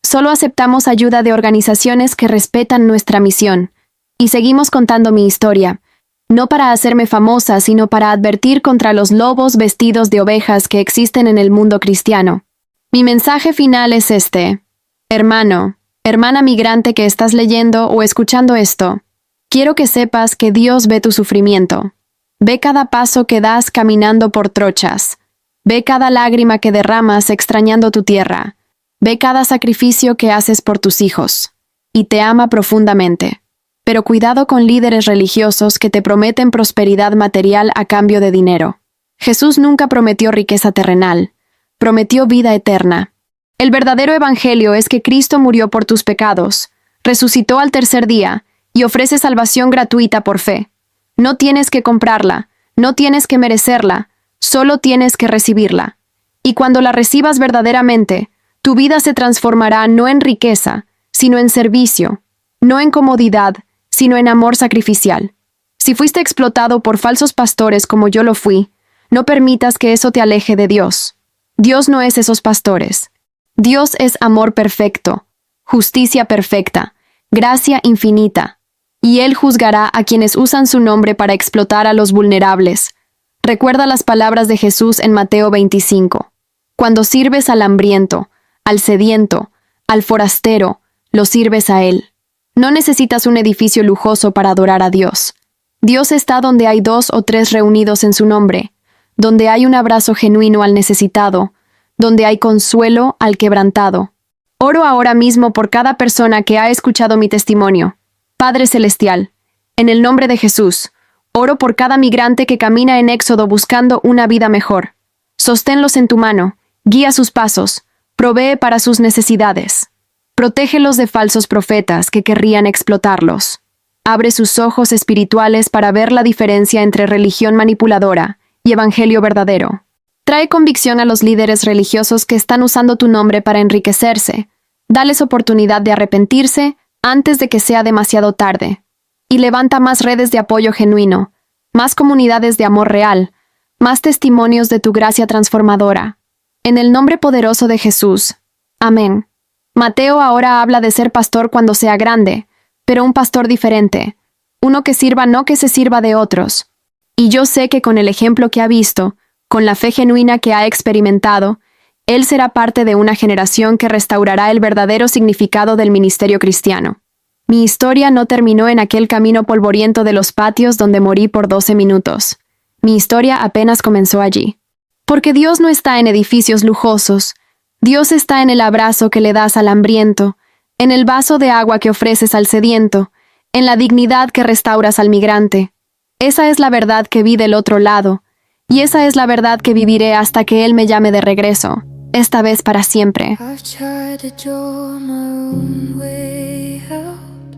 Solo aceptamos ayuda de organizaciones que respetan nuestra misión. Y seguimos contando mi historia, no para hacerme famosa, sino para advertir contra los lobos vestidos de ovejas que existen en el mundo cristiano. Mi mensaje final es este: hermano, hermana migrante que estás leyendo o escuchando esto, quiero que sepas que Dios ve tu sufrimiento. Ve cada paso que das caminando por trochas. Ve cada lágrima que derramas extrañando tu tierra. Ve cada sacrificio que haces por tus hijos. Y te ama profundamente. Pero cuidado con líderes religiosos que te prometen prosperidad material a cambio de dinero. Jesús nunca prometió riqueza terrenal. Prometió vida eterna. El verdadero evangelio es que Cristo murió por tus pecados, resucitó al tercer día y ofrece salvación gratuita por fe. No tienes que comprarla, no tienes que merecerla, solo tienes que recibirla. Y cuando la recibas verdaderamente, tu vida se transformará no en riqueza, sino en servicio, no en comodidad, sino en amor sacrificial. Si fuiste explotado por falsos pastores como yo lo fui, no permitas que eso te aleje de Dios. Dios no es esos pastores. Dios es amor perfecto, justicia perfecta, gracia infinita. Y Él juzgará a quienes usan su nombre para explotar a los vulnerables. Recuerda las palabras de Jesús en Mateo 25. Cuando sirves al hambriento, al sediento, al forastero, lo sirves a Él. No necesitas un edificio lujoso para adorar a Dios. Dios está donde hay 2 o 3 reunidos en su nombre, donde hay un abrazo genuino al necesitado, donde hay consuelo al quebrantado. Oro ahora mismo por cada persona que ha escuchado mi testimonio. Padre Celestial, en el nombre de Jesús, oro por cada migrante que camina en éxodo buscando una vida mejor. Sosténlos en tu mano, guía sus pasos, provee para sus necesidades. Protégelos de falsos profetas que querrían explotarlos. Abre sus ojos espirituales para ver la diferencia entre religión manipuladora y evangelio verdadero. Trae convicción a los líderes religiosos que están usando tu nombre para enriquecerse. Dales oportunidad de arrepentirse antes de que sea demasiado tarde. Y levanta más redes de apoyo genuino, más comunidades de amor real, más testimonios de tu gracia transformadora. En el nombre poderoso de Jesús. Amén. Mateo ahora habla de ser pastor cuando sea grande, pero un pastor diferente, uno que sirva, no que se sirva de otros. Y yo sé que con el ejemplo que ha visto, con la fe genuina que ha experimentado, él será parte de una generación que restaurará el verdadero significado del ministerio cristiano. Mi historia no terminó en aquel camino polvoriento de los patios donde morí por 12 minutos. Mi historia apenas comenzó allí. Porque Dios no está en edificios lujosos. Dios está en el abrazo que le das al hambriento, en el vaso de agua que ofreces al sediento, en la dignidad que restauras al migrante. Esa es la verdad que vi del otro lado, y esa es la verdad que viviré hasta que Él me llame de regreso, esta vez para siempre. I've tried to draw my own way out,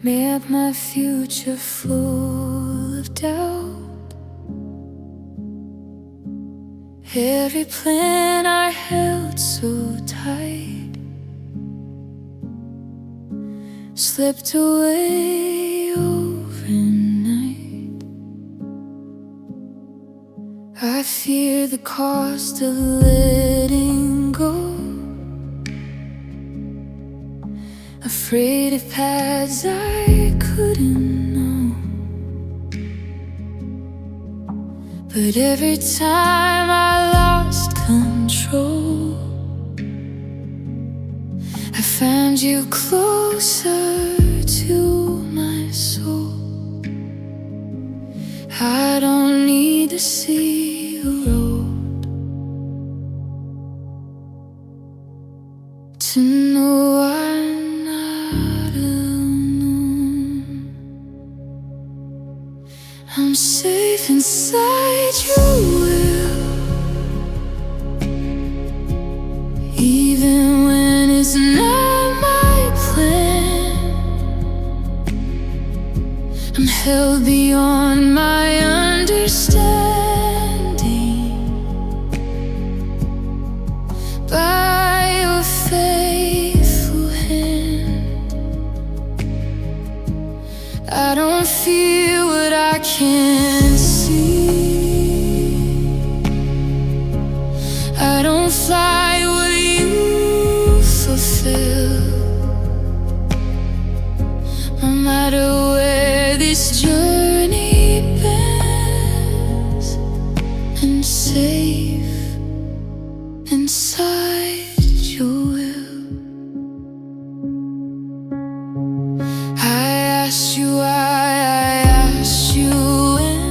made my future full of doubt. Every plan I held so tight slipped away overnight. I fear the cost of letting go, afraid of paths I couldn't know. But every time I lost control, I found you closer to my soul. I don't need to see a road, safe inside your will, even when it's not my plan. I'm held beyond my understanding by your faithful hand. I don't fear what I can't see. I don't fly what you fulfill. No matter where this journey bends, I'm safe inside your will. I asked you why, I asked you when.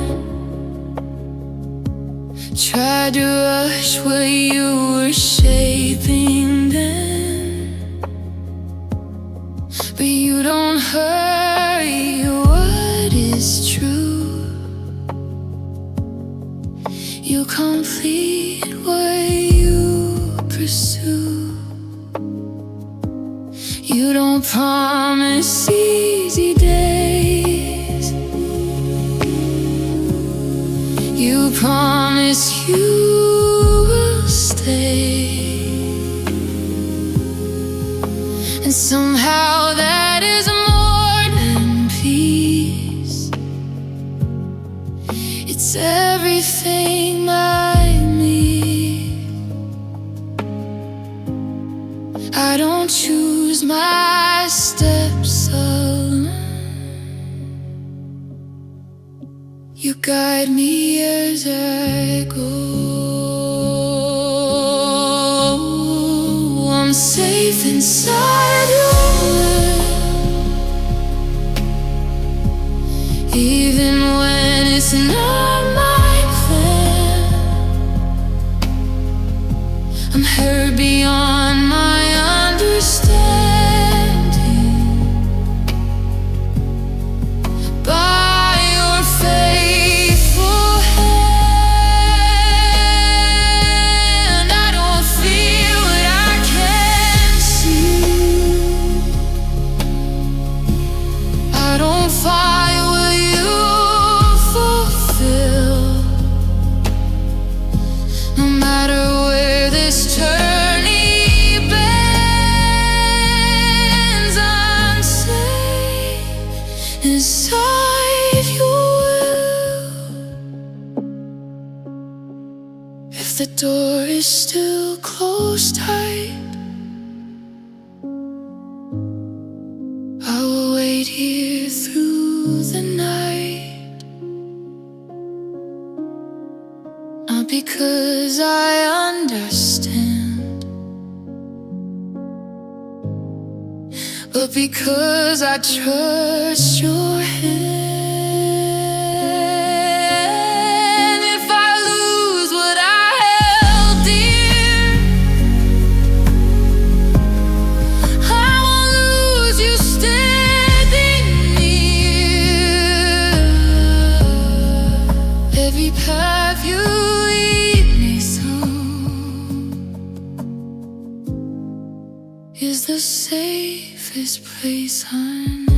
Tried to rush what you were shaping then, but you don't hurry what is true. You complete what you pursue. You don't promise easy days. You promise you will stay. And somehow that is more than peace. It's everything I need. I don't choose my steps alone. You guide me as I go. I'm safe inside your will, even when it's not my plan. I'm hurt beyond my understanding by your faithful hand. I don't feel what I can't see. I don't fight what you fulfill. No matter where this journey bends, I'm safe inside your will. If the door is still closed tight, I will wait here through the night. Not because I understand, but because I trust your hand. If I lose what I held dear, I won't lose you standing near. Every path you lead me through is the safest place I know.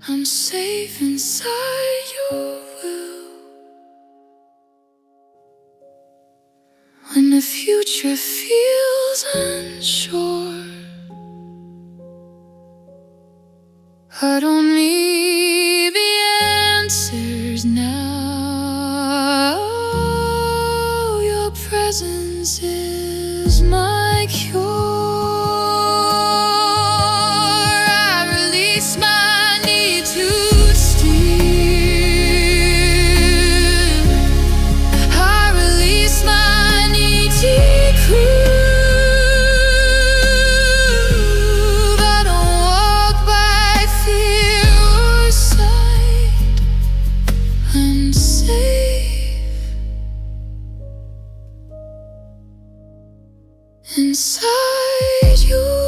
I'm safe inside your will. When the future feels unsure, I don't need the answers now. Your presence is my cure. I release my need to steal. I release my inside you.